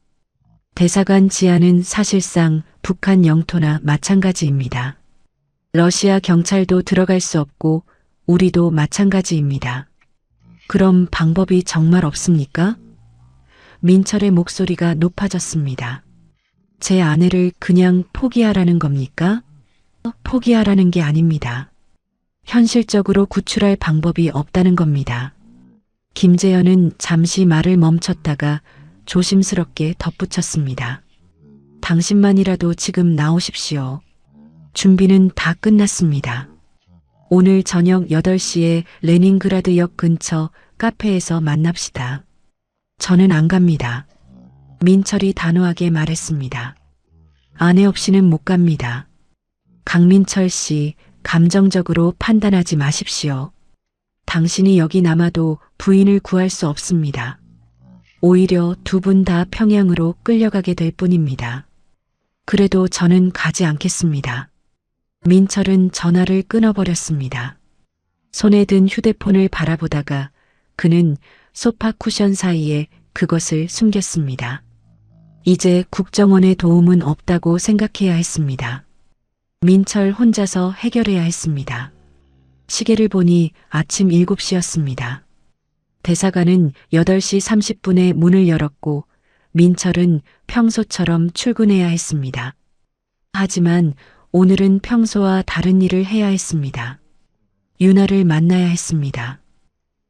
대사관 지하는 사실상 북한 영토나 마찬가지입니다. 러시아 경찰도 들어갈 수 없고 우리도 마찬가지입니다. 그럼 방법이 정말 없습니까? 민철의 목소리가 높아졌습니다. 제 아내를 그냥 포기하라는 겁니까? 포기하라는 게 아닙니다. 현실적으로 구출할 방법이 없다는 겁니다. 김재현은 잠시 말을 멈췄다가 조심스럽게 덧붙였습니다. 당신만이라도 지금 나오십시오. 준비는 다 끝났습니다. 오늘 저녁 8시에 레닌그라드역 근처 카페에서 만납시다. 저는 안 갑니다. 민철이 단호하게 말했습니다. 아내 없이는 못 갑니다. 강민철 씨, 감정적으로 판단하지 마십시오. 당신이 여기 남아도 부인을 구할 수 없습니다. 오히려 두 분 다 평양으로 끌려가게 될 뿐입니다. 그래도 저는 가지 않겠습니다. 민철은 전화를 끊어버렸습니다. 손에 든 휴대폰을 바라보다가 그는 소파 쿠션 사이에 그것을 숨겼습니다. 이제 국정원의 도움은 없다고 생각해야 했습니다. 민철 혼자서 해결해야 했습니다. 시계를 보니 아침 7시였습니다. 대사관은 8시 30분에 문을 열었고 민철은 평소처럼 출근해야 했습니다. 하지만 오늘은 평소와 다른 일을 해야 했습니다. 윤아를 만나야 했습니다.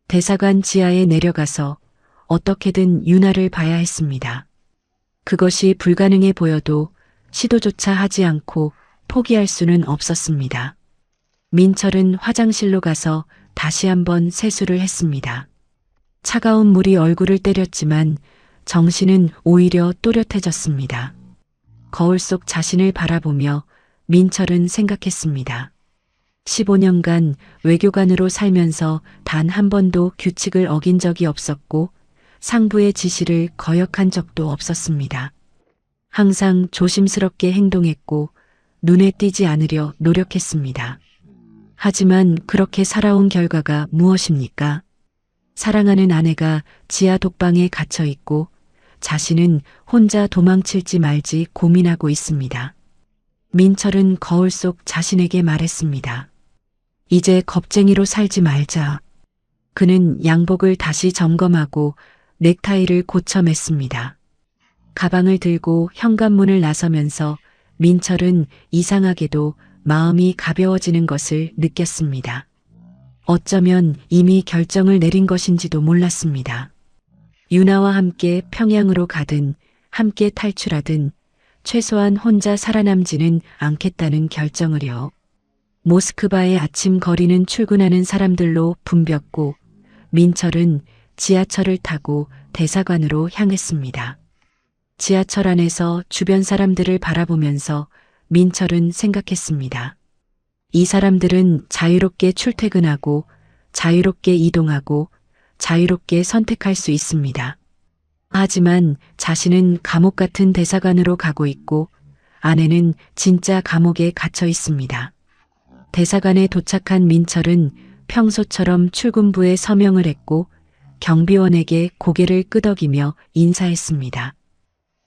대사관 지하에 내려가서 어떻게든 윤아를 봐야 했습니다. 그것이 불가능해 보여도 시도조차 하지 않고 포기할 수는 없었습니다. 민철은 화장실로 가서 다시 한번 세수를 했습니다. 차가운 물이 얼굴을 때렸지만 정신은 오히려 또렷해졌습니다. 거울 속 자신을 바라보며 민철은 생각했습니다. 15년간 외교관으로 살면서 단 한 번도 규칙을 어긴 적이 없었고 상부의 지시를 거역한 적도 없었습니다. 항상 조심스럽게 행동했고 눈에 띄지 않으려 노력했습니다. 하지만 그렇게 살아온 결과가 무엇입니까? 사랑하는 아내가 지하 독방에 갇혀 있고 자신은 혼자 도망칠지 말지 고민하고 있습니다. 민철은 거울 속 자신에게 말했습니다. 이제 겁쟁이로 살지 말자. 그는 양복을 다시 점검하고 넥타이를 고쳐 맸습니다. 가방을 들고 현관문을 나서면서 민철은 이상하게도 마음이 가벼워지는 것을 느꼈습니다. 어쩌면 이미 결정을 내린 것인지도 몰랐습니다. 유나와 함께 평양으로 가든 함께 탈출하든 최소한 혼자 살아남지는 않겠다는 결정을요. 모스크바의 아침 거리는 출근하는 사람들로 붐볐고 민철은 지하철을 타고 대사관으로 향했습니다. 지하철 안에서 주변 사람들을 바라보면서 민철은 생각했습니다. 이 사람들은 자유롭게 출퇴근하고 자유롭게 이동하고 자유롭게 선택할 수 있습니다. 하지만 자신은 감옥 같은 대사관으로 가고 있고 아내는 진짜 감옥에 갇혀 있습니다. 대사관에 도착한 민철은 평소처럼 출근부에 서명을 했고 경비원에게 고개를 끄덕이며 인사했습니다.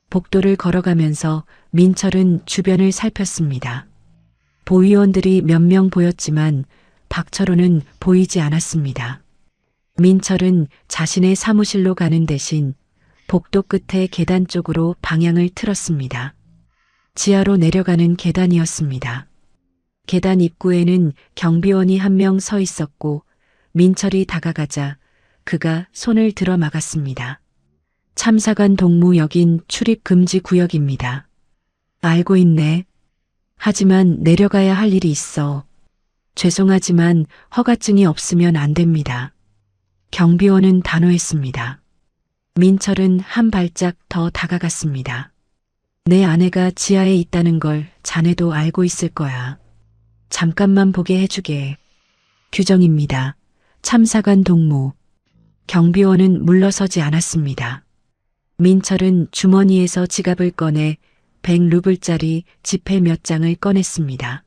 복도를 걸어가면서 민철은 주변을 살폈습니다. 보위원들이 몇 명 보였지만 박철호는 보이지 않았습니다. 민철은 자신의 사무실로 가는 대신 복도 끝에 계단 쪽으로 방향을 틀었습니다. 지하로 내려가는 계단이었습니다. 계단 입구에는 경비원이 한 명 서 있었고 민철이 다가가자 그가 손을 들어 막았습니다. 참사관 동무 여긴 출입 금지 구역입니다. 알고 있네. 하지만 내려가야 할 일이 있어. 죄송하지만 허가증이 없으면 안 됩니다. 경비원은 단호했습니다. 민철은 한 발짝 더 다가갔습니다. 내 아내가 지하에 있다는 걸 자네도 알고 있을 거야. 잠깐만 보게 해주게. 규정입니다. 참사관 동무. 경비원은 물러서지 않았습니다. 민철은 주머니에서 지갑을 꺼내 100루블짜리 지폐 몇 장을 꺼냈습니다.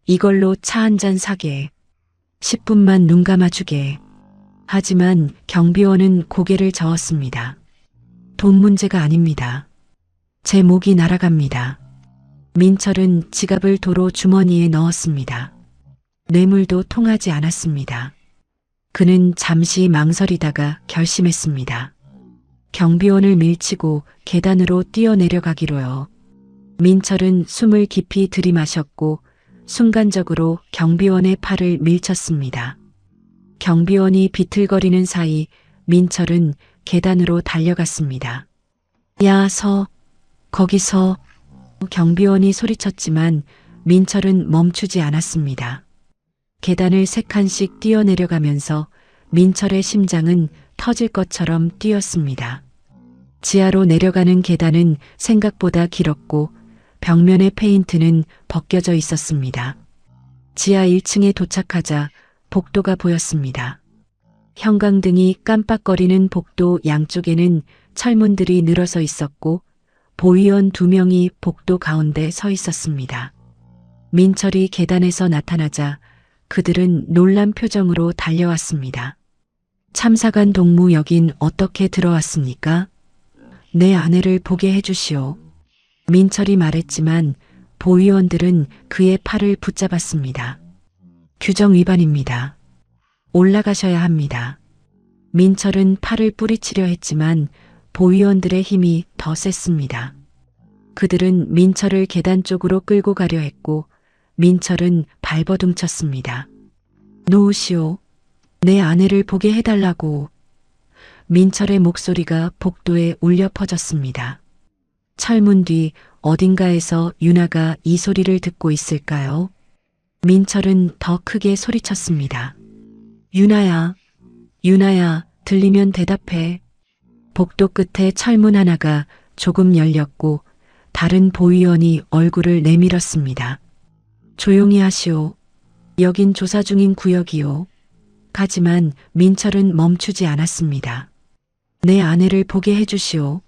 이걸로 차 한 잔 사게. 10분만 눈 감아주게. 하지만 경비원은 고개를 저었습니다. 돈 문제가 아닙니다. 제 목이 날아갑니다. 민철은 지갑을 도로 주머니에 넣었습니다. 뇌물도 통하지 않았습니다. 그는 잠시 망설이다가 결심했습니다. 경비원을 밀치고 계단으로 뛰어내려가기로요. 민철은 숨을 깊이 들이마셨고 순간적으로 경비원의 팔을 밀쳤습니다. 경비원이 비틀거리는 사이 민철은 계단으로 달려갔습니다. 야, 거기서. 경비원이 소리쳤지만 민철은 멈추지 않았습니다. 계단을 3칸씩 뛰어내려가면서 민철의 심장은 터질 것처럼 뛰었습니다. 지하로 내려가는 계단은 생각보다 길었고 벽면의 페인트는 벗겨져 있었습니다. 지하 1층에 도착하자 복도가 보였습니다. 형광등이 깜빡거리는 복도 양쪽에는 철문들이 늘어서 있었고 보위원 2명이 복도 가운데 서 있었습니다. 민철이 계단에서 나타나자 그들은 놀란 표정으로 달려왔습니다. 참사관 동무 여긴 어떻게 들어왔습니까? 내 아내를 보게 해주시오. 민철이 말했지만 보위원들은 그의 팔을 붙잡았습니다. 규정 위반입니다. 올라가셔야 합니다. 민철은 팔을 뿌리치려 했지만 보위원들의 힘이 더 셌습니다. 그들은 민철을 계단 쪽으로 끌고 가려 했고 민철은 발버둥쳤습니다. 놓으시오. 내 아내를 보게 해달라고. 민철의 목소리가 복도에 울려 퍼졌습니다. 철문 뒤 어딘가에서 유나가 이 소리를 듣고 있을까요? 민철은 더 크게 소리쳤습니다. 유나야, 유나야, 들리면 대답해. 복도 끝에 철문 하나가 조금 열렸고 다른 보위원이 얼굴을 내밀었습니다. 조용히 하시오. 여긴 조사 중인 구역이오. 하지만 민철은 멈추지 않았습니다. 내 아내를 보게 해주시오.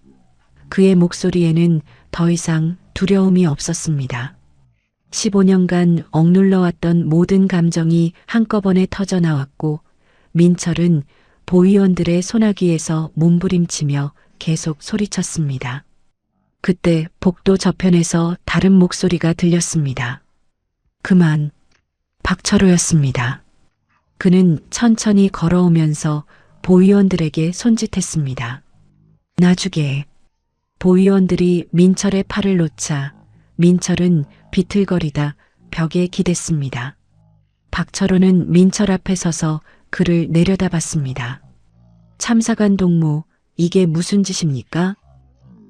그의 목소리에는 더 이상 두려움이 없었습니다. 15년간 억눌러왔던 모든 감정이 한꺼번에 터져나왔고 민철은 보위원들의 소나기에서 몸부림치며 계속 소리쳤습니다. 그때 복도 저편에서 다른 목소리가 들렸습니다. 그만. 박철호였습니다. 그는 천천히 걸어오면서 보위원들에게 손짓했습니다. 나주게. 보위원들이 민철의 팔을 놓자 민철은 비틀거리다 벽에 기댔습니다. 박철호는 민철 앞에 서서 그를 내려다봤습니다. 참사관 동무, 이게 무슨 짓입니까?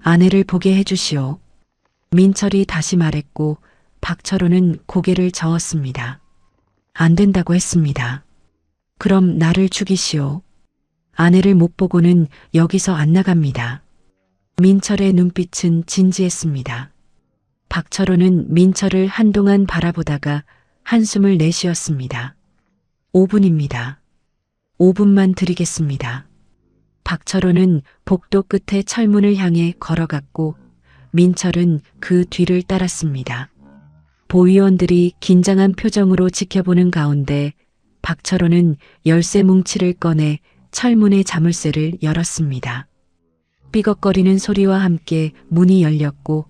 아내를 보게 해주시오. 민철이 다시 말했고 박철호는 고개를 저었습니다. 안 된다고 했습니다. 그럼 나를 죽이시오. 아내를 못 보고는 여기서 안 나갑니다. 민철의 눈빛은 진지했습니다. 박철호는 민철을 한동안 바라보다가 한숨을 내쉬었습니다. 5분입니다. 5분만 드리겠습니다. 박철호는 복도 끝에 철문을 향해 걸어갔고 민철은 그 뒤를 따랐습니다. 보위원들이 긴장한 표정으로 지켜보는 가운데 박철호는 열쇠 뭉치를 꺼내 철문의 자물쇠를 열었습니다. 삐걱거리는 소리와 함께 문이 열렸고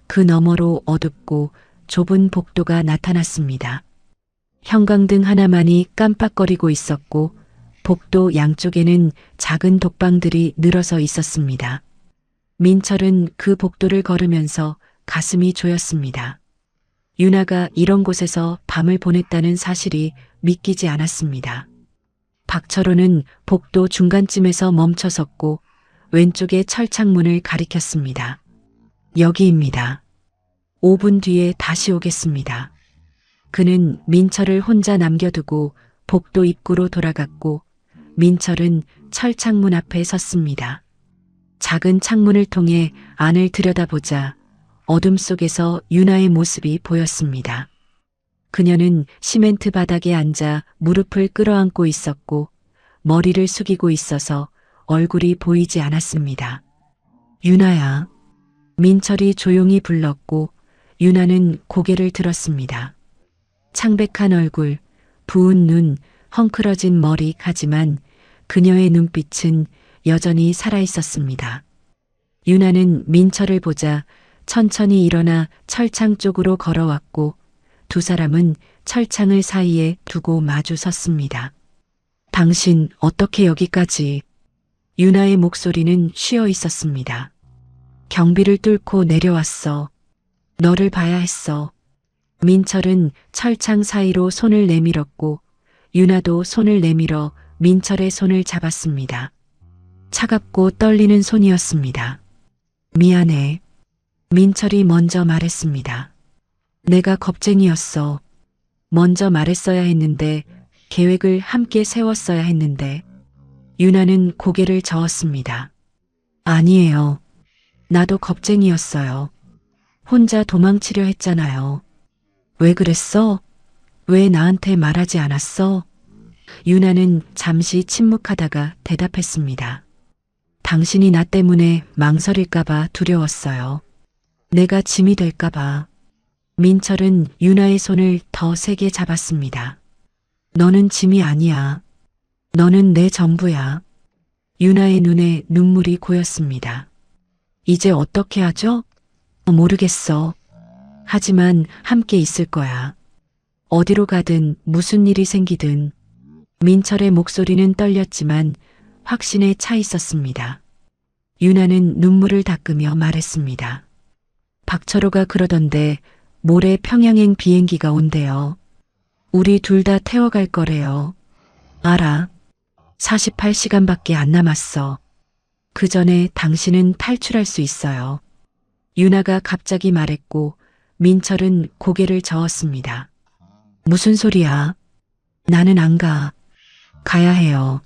그 너머로 어둡고 좁은 복도가 나타났습니다. 형광등 하나만이 깜빡거리고 있었고 복도 양쪽에는 작은 독방들이 늘어서 있었습니다. 민철은 그 복도를 걸으면서 가슴이 조였습니다. 유나가 이런 곳에서 밤을 보냈다는 사실이 믿기지 않았습니다. 박철호는 복도 중간쯤에서 멈춰섰고 왼쪽의 철창문을 가리켰습니다. 여기입니다. 5분 뒤에 다시 오겠습니다. 그는 민철을 혼자 남겨두고 복도 입구로 돌아갔고 민철은 철창문 앞에 섰습니다. 작은 창문을 통해 안을 들여다보자 어둠 속에서 유나의 모습이 보였습니다. 그녀는 시멘트 바닥에 앉아 무릎을 끌어안고 있었고 머리를 숙이고 있어서 얼굴이 보이지 않았습니다. 유나야. 민철이 조용히 불렀고 유나는 고개를 들었습니다. 창백한 얼굴, 부은 눈, 헝클어진 머리 하지만 그녀의 눈빛은 여전히 살아있었습니다. 유나는 민철을 보자 천천히 일어나 철창 쪽으로 걸어왔고 두 사람은 철창을 사이에 두고 마주 섰습니다. 당신 어떻게 여기까지? 유나의 목소리는 쉬어 있었습니다. 경비를 뚫고 내려왔어. 너를 봐야 했어. 민철은 철창 사이로 손을 내밀었고 유나도 손을 내밀어 민철의 손을 잡았습니다. 차갑고 떨리는 손이었습니다. 미안해. 민철이 먼저 말했습니다. 내가 겁쟁이였어. 먼저 말했어야 했는데 계획을 함께 세웠어야 했는데. 유나는 고개를 저었습니다. 아니에요. 나도 겁쟁이였어요. 혼자 도망치려 했잖아요. 왜 그랬어? 왜 나한테 말하지 않았어? 유나는 잠시 침묵하다가 대답했습니다. 당신이 나 때문에 망설일까봐 두려웠어요. 내가 짐이 될까봐. 민철은 유나의 손을 더 세게 잡았습니다. 너는 짐이 아니야. 너는 내 전부야. 유나의 눈에 눈물이 고였습니다. 이제 어떻게 하죠? 모르겠어. 하지만 함께 있을 거야. 어디로 가든 무슨 일이 생기든. 민철의 목소리는 떨렸지만 확신에 차 있었습니다. 유나는 눈물을 닦으며 말했습니다. 박철호가 그러던데 모레 평양행 비행기가 온대요. 우리 둘 다 태워갈 거래요. 알아. 48시간밖에 안 남았어. 그 전에 당신은 탈출할 수 있어요. 유나가 갑자기 말했고 민철은 고개를 저었습니다. 무슨 소리야? 나는 안 가. 가야 해요.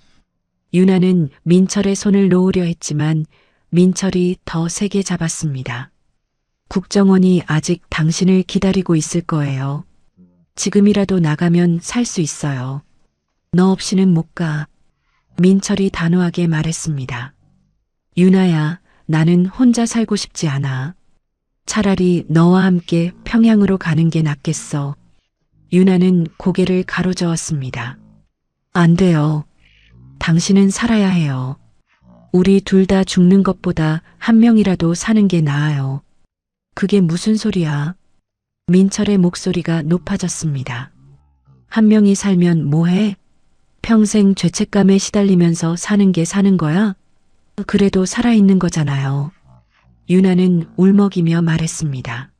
유나는 민철의 손을 놓으려 했지만 민철이 더 세게 잡았습니다. 국정원이 아직 당신을 기다리고 있을 거예요. 지금이라도 나가면 살 수 있어요. 너 없이는 못 가. 민철이 단호하게 말했습니다. 유나야, 나는 혼자 살고 싶지 않아. 차라리 너와 함께 평양으로 가는 게 낫겠어. 유나는 고개를 가로저었습니다. 안 돼요. 당신은 살아야 해요. 우리 둘 다 죽는 것보다 한 명이라도 사는 게 나아요. 그게 무슨 소리야? 민철의 목소리가 높아졌습니다. 한 명이 살면 뭐해? 평생 죄책감에 시달리면서 사는 게 사는 거야? 그래도 살아있는 거잖아요. 유나는 울먹이며 말했습니다.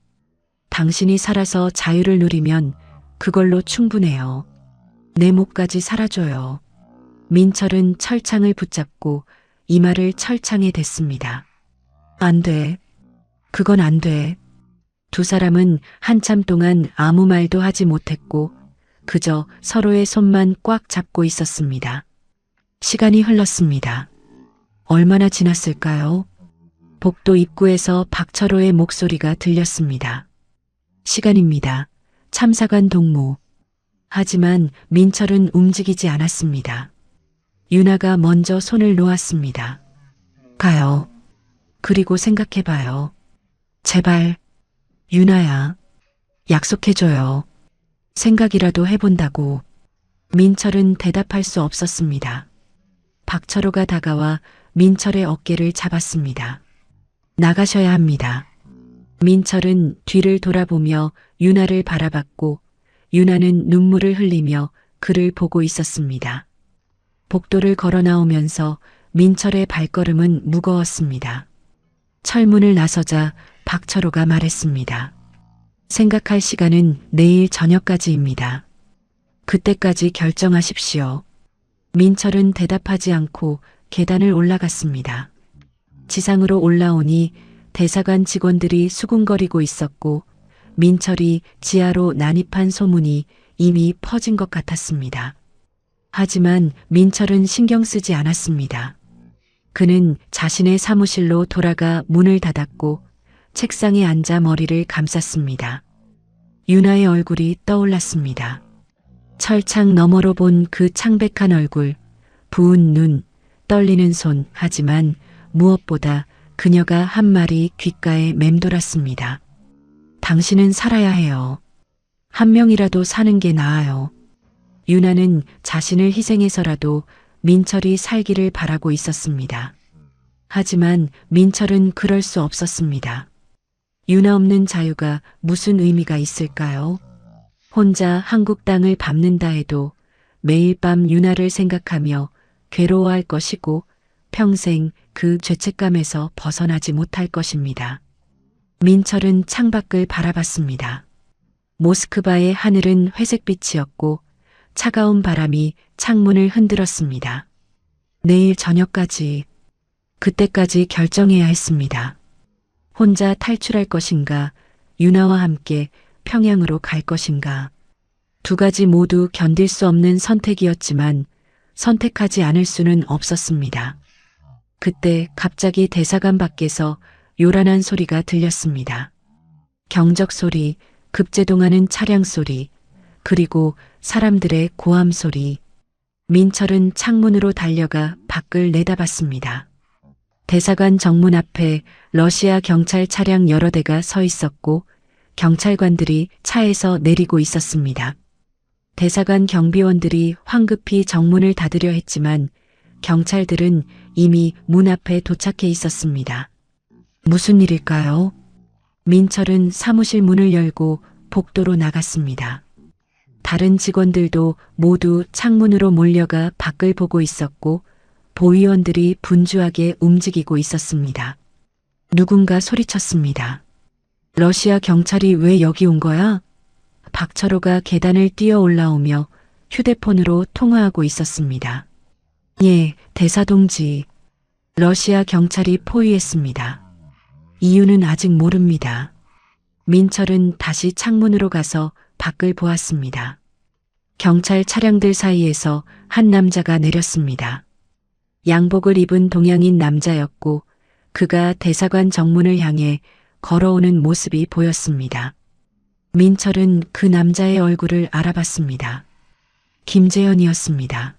당신이 살아서 자유를 누리면 그걸로 충분해요. 내 목까지 살아줘요. 민철은 철창을 붙잡고 이마를 철창에 댔습니다. 안 돼. 그건 안 돼. 두 사람은 한참 동안 아무 말도 하지 못했고 그저 서로의 손만 꽉 잡고 있었습니다. 시간이 흘렀습니다. 얼마나 지났을까요? 복도 입구에서 박철호의 목소리가 들렸습니다. 시간입니다. 참사관 동무. 하지만 민철은 움직이지 않았습니다. 유나가 먼저 손을 놓았습니다. 가요. 그리고 생각해봐요. 제발, 유나야, 약속해줘요. 생각이라도 해본다고. 민철은 대답할 수 없었습니다. 박철호가 다가와 민철의 어깨를 잡았습니다. 나가셔야 합니다. 민철은 뒤를 돌아보며 유나를 바라봤고 유나는 눈물을 흘리며 그를 보고 있었습니다. 복도를 걸어 나오면서 민철의 발걸음은 무거웠습니다. 철문을 나서자 박철호가 말했습니다. 생각할 시간은 내일 저녁까지입니다. 그때까지 결정하십시오. 민철은 대답하지 않고 계단을 올라갔습니다. 지상으로 올라오니 대사관 직원들이 수군거리고 있었고 민철이 지하로 난입한 소문이 이미 퍼진 것 같았습니다. 하지만 민철은 신경 쓰지 않았습니다. 그는 자신의 사무실로 돌아가 문을 닫았고 책상에 앉아 머리를 감쌌습니다. 유나의 얼굴이 떠올랐습니다. 철창 너머로 본 그 창백한 얼굴, 부은 눈, 떨리는 손, 하지만 무엇보다 그녀가 한 말이 귓가에 맴돌았습니다. 당신은 살아야 해요. 한 명이라도 사는 게 나아요. 유나는 자신을 희생해서라도 민철이 살기를 바라고 있었습니다. 하지만 민철은 그럴 수 없었습니다. 유나 없는 자유가 무슨 의미가 있을까요? 혼자 한국 땅을 밟는다 해도 매일 밤 유나를 생각하며 괴로워할 것이고 평생 그 죄책감에서 벗어나지 못할 것입니다. 민철은 창밖을 바라봤습니다. 모스크바의 하늘은 회색빛이었고 차가운 바람이 창문을 흔들었습니다. 내일 저녁까지, 그때까지 결정해야 했습니다. 혼자 탈출할 것인가, 유나와 함께 평양으로 갈 것인가. 두 가지 모두 견딜 수 없는 선택이었지만 선택하지 않을 수는 없었습니다. 그때 갑자기 대사관 밖에서 요란한 소리가 들렸습니다. 경적 소리, 급제동하는 차량 소리, 그리고 사람들의 고함 소리. 민철은 창문으로 달려가 밖을 내다봤습니다. 대사관 정문 앞에 러시아 경찰 차량 여러 대가 서 있었고 경찰관들이 차에서 내리고 있었습니다. 대사관 경비원들이 황급히 정문을 닫으려 했지만 경찰들은 이미 문 앞에 도착해 있었습니다. 무슨 일일까요? 민철은 사무실 문을 열고 복도로 나갔습니다. 다른 직원들도 모두 창문으로 몰려가 밖을 보고 있었고 보위원들이 분주하게 움직이고 있었습니다. 누군가 소리쳤습니다. 러시아 경찰이 왜 여기 온 거야? 박철호가 계단을 뛰어 올라오며 휴대폰으로 통화하고 있었습니다. 예, 대사동지. 러시아 경찰이 포위했습니다. 이유는 아직 모릅니다. 민철은 다시 창문으로 가서 밖을 보았습니다. 경찰 차량들 사이에서 한 남자가 내렸습니다. 양복을 입은 동양인 남자였고 그가 대사관 정문을 향해 걸어오는 모습이 보였습니다. 민철은 그 남자의 얼굴을 알아봤습니다. 김재현이었습니다.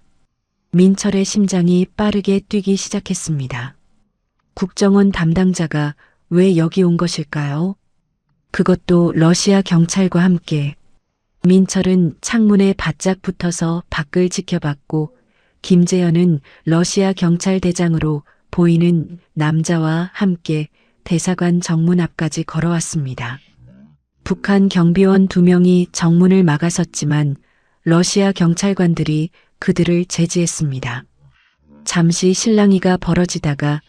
민철의 심장이 빠르게 뛰기 시작했습니다. 국정원 담당자가 왜 여기 온 것일까요? 그것도 러시아 경찰과 함께. 민철은 창문에 바짝 붙어서 밖을 지켜봤고 김재현은 러시아 경찰대장으로 보이는 남자와 함께 대사관 정문 앞까지 걸어왔습니다. 북한 경비원 2명이 정문을 막아섰지만 러시아 경찰관들이 그들을 제지했습니다. 잠시 실랑이가 벌어지다가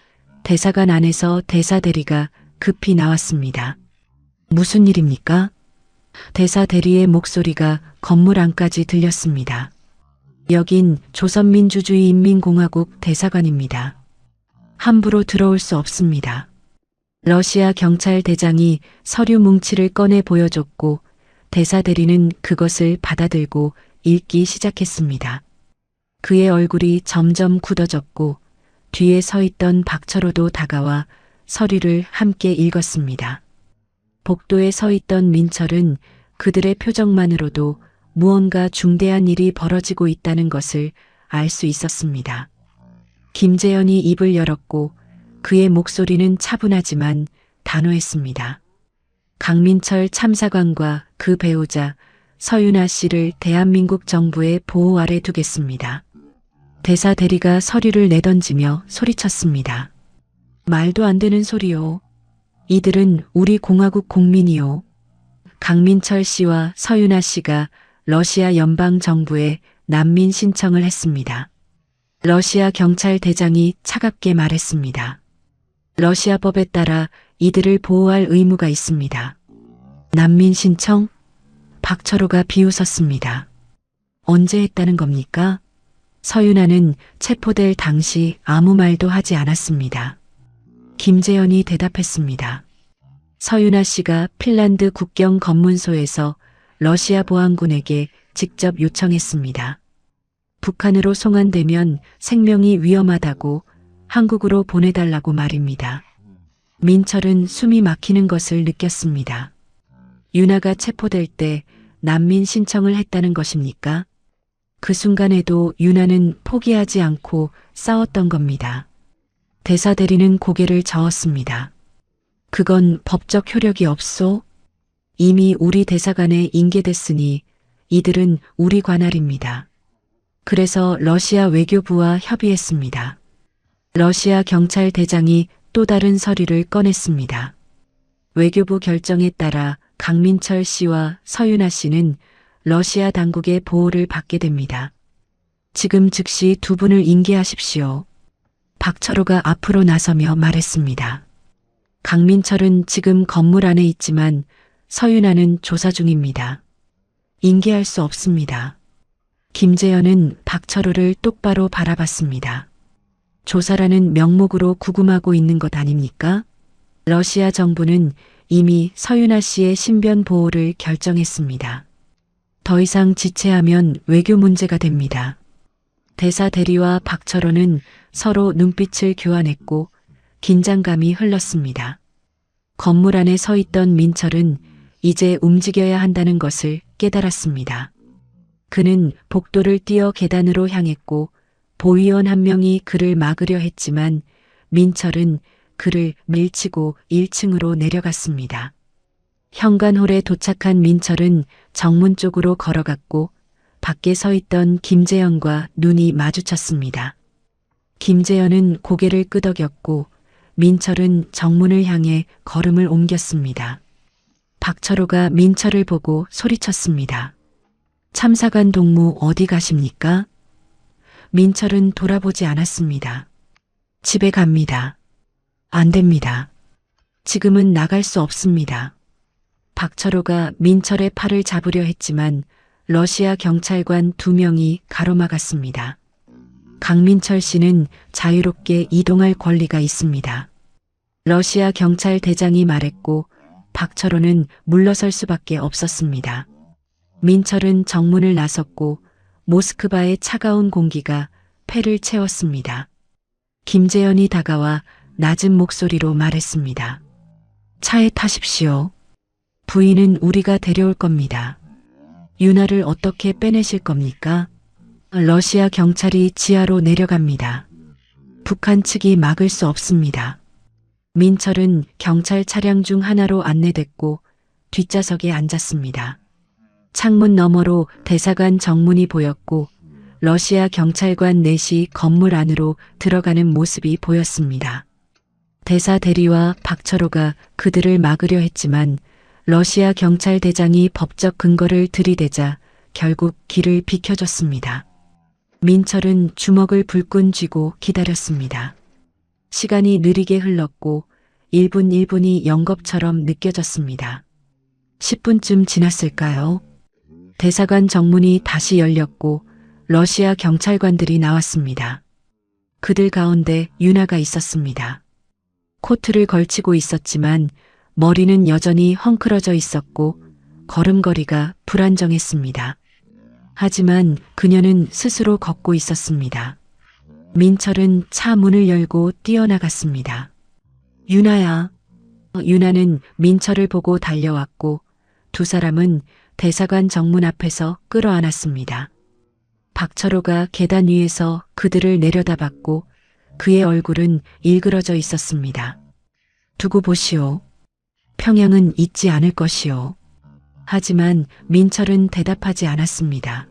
대사관 안에서 대사 대리가 급히 나왔습니다. 무슨 일입니까? 대사 대리의 목소리가 건물 안까지 들렸습니다. 여긴 조선민주주의인민공화국 대사관입니다. 함부로 들어올 수 없습니다. 러시아 경찰대장이 서류 뭉치를 꺼내 보여줬고 대사 대리는 그것을 받아들고 읽기 시작했습니다. 그의 얼굴이 점점 굳어졌고 뒤에 서 있던 박철호도 다가와 서류를 함께 읽었습니다. 복도에 서 있던 민철은 그들의 표정만으로도 무언가 중대한 일이 벌어지고 있다는 것을 알 수 있었습니다. 김재현이 입을 열었고 그의 목소리는 차분하지만 단호했습니다. 강민철 참사관과 그 배우자 서윤아 씨를 대한민국 정부의 보호 아래 두겠습니다. 대사 대리가 서류를 내던지며 소리쳤습니다. 말도 안 되는 소리요. 이들은 우리 공화국 국민이요. 강민철 씨와 서윤아 씨가 러시아 연방 정부에 난민 신청을 했습니다. 러시아 경찰 대장이 차갑게 말했습니다. 러시아 법에 따라 이들을 보호할 의무가 있습니다. 난민 신청? 박철호가 비웃었습니다. 언제 했다는 겁니까? 서윤아는 체포될 당시 아무 말도 하지 않았습니다. 김재현이 대답했습니다. 서윤아 씨가 핀란드 국경 검문소에서 러시아 보안군에게 직접 요청했습니다. 북한으로 송환되면 생명이 위험하다고 한국으로 보내달라고 말입니다. 민철은 숨이 막히는 것을 느꼈습니다. 윤아가 체포될 때 난민 신청을 했다는 것입니까? 그 순간에도 윤아는 포기하지 않고 싸웠던 겁니다. 대사 대리는 고개를 저었습니다. 그건 법적 효력이 없소? 이미 우리 대사관에 인계됐으니 이들은 우리 관할입니다. 그래서 러시아 외교부와 협의했습니다. 러시아 경찰 대장이 또 다른 서류를 꺼냈습니다. 외교부 결정에 따라 강민철 씨와 서윤아 씨는 러시아 당국의 보호를 받게 됩니다. 지금 즉시 2분을 인계하십시오. 박철호가 앞으로 나서며 말했습니다. 강민철은 지금 건물 안에 있지만 서윤아는 조사 중입니다. 인계할 수 없습니다. 김재현은 박철호를 똑바로 바라봤습니다. 조사라는 명목으로 구금하고 있는 것 아닙니까? 러시아 정부는 이미 서윤아 씨의 신변 보호를 결정했습니다. 더 이상 지체하면 외교 문제가 됩니다. 대사 대리와 박철호는 서로 눈빛을 교환했고 긴장감이 흘렀습니다. 건물 안에 서 있던 민철은 이제 움직여야 한다는 것을 깨달았습니다. 그는 복도를 뛰어 계단으로 향했고 보위원 한 명이 그를 막으려 했지만 민철은 그를 밀치고 1층으로 내려갔습니다. 현관홀에 도착한 민철은 정문 쪽으로 걸어갔고 밖에 서 있던 김재현과 눈이 마주쳤습니다. 김재현은 고개를 끄덕였고 민철은 정문을 향해 걸음을 옮겼습니다. 박철호가 민철을 보고 소리쳤습니다. 참사관 동무 어디 가십니까? 민철은 돌아보지 않았습니다. 집에 갑니다. 안 됩니다. 지금은 나갈 수 없습니다. 박철호가 민철의 팔을 잡으려 했지만 러시아 경찰관 2명이 가로막았습니다. 강민철 씨는 자유롭게 이동할 권리가 있습니다. 러시아 경찰 대장이 말했고 박철호는 물러설 수밖에 없었습니다. 민철은 정문을 나섰고 모스크바의 차가운 공기가 폐를 채웠습니다. 김재현이 다가와 낮은 목소리로 말했습니다. 차에 타십시오. 부인은 우리가 데려올 겁니다. 윤아를 어떻게 빼내실 겁니까? 러시아 경찰이 지하로 내려갑니다. 북한 측이 막을 수 없습니다. 민철은 경찰 차량 중 하나로 안내됐고 뒷좌석에 앉았습니다. 창문 너머로 대사관 정문이 보였고 러시아 경찰관 넷이 건물 안으로 들어가는 모습이 보였습니다. 대사 대리와 박철호가 그들을 막으려 했지만 러시아 경찰 대장이 법적 근거를 들이대자 결국 길을 비켜줬습니다. 민철은 주먹을 불끈 쥐고 기다렸습니다. 시간이 느리게 흘렀고 1분 1분이 영겁처럼 느껴졌습니다. 10분쯤 지났을까요? 대사관 정문이 다시 열렸고 러시아 경찰관들이 나왔습니다. 그들 가운데 윤아가 있었습니다. 코트를 걸치고 있었지만 머리는 여전히 헝클어져 있었고 걸음걸이가 불안정했습니다. 하지만 그녀는 스스로 걷고 있었습니다. 민철은 차 문을 열고 뛰어나갔습니다. 윤아야. 윤아는 민철을 보고 달려왔고 두 사람은 대사관 정문 앞에서 끌어안았습니다. 박철호가 계단 위에서 그들을 내려다봤고 그의 얼굴은 일그러져 있었습니다. 두고 보시오. 평양은 잊지 않을 것이오. 하지만 민철은 대답하지 않았습니다.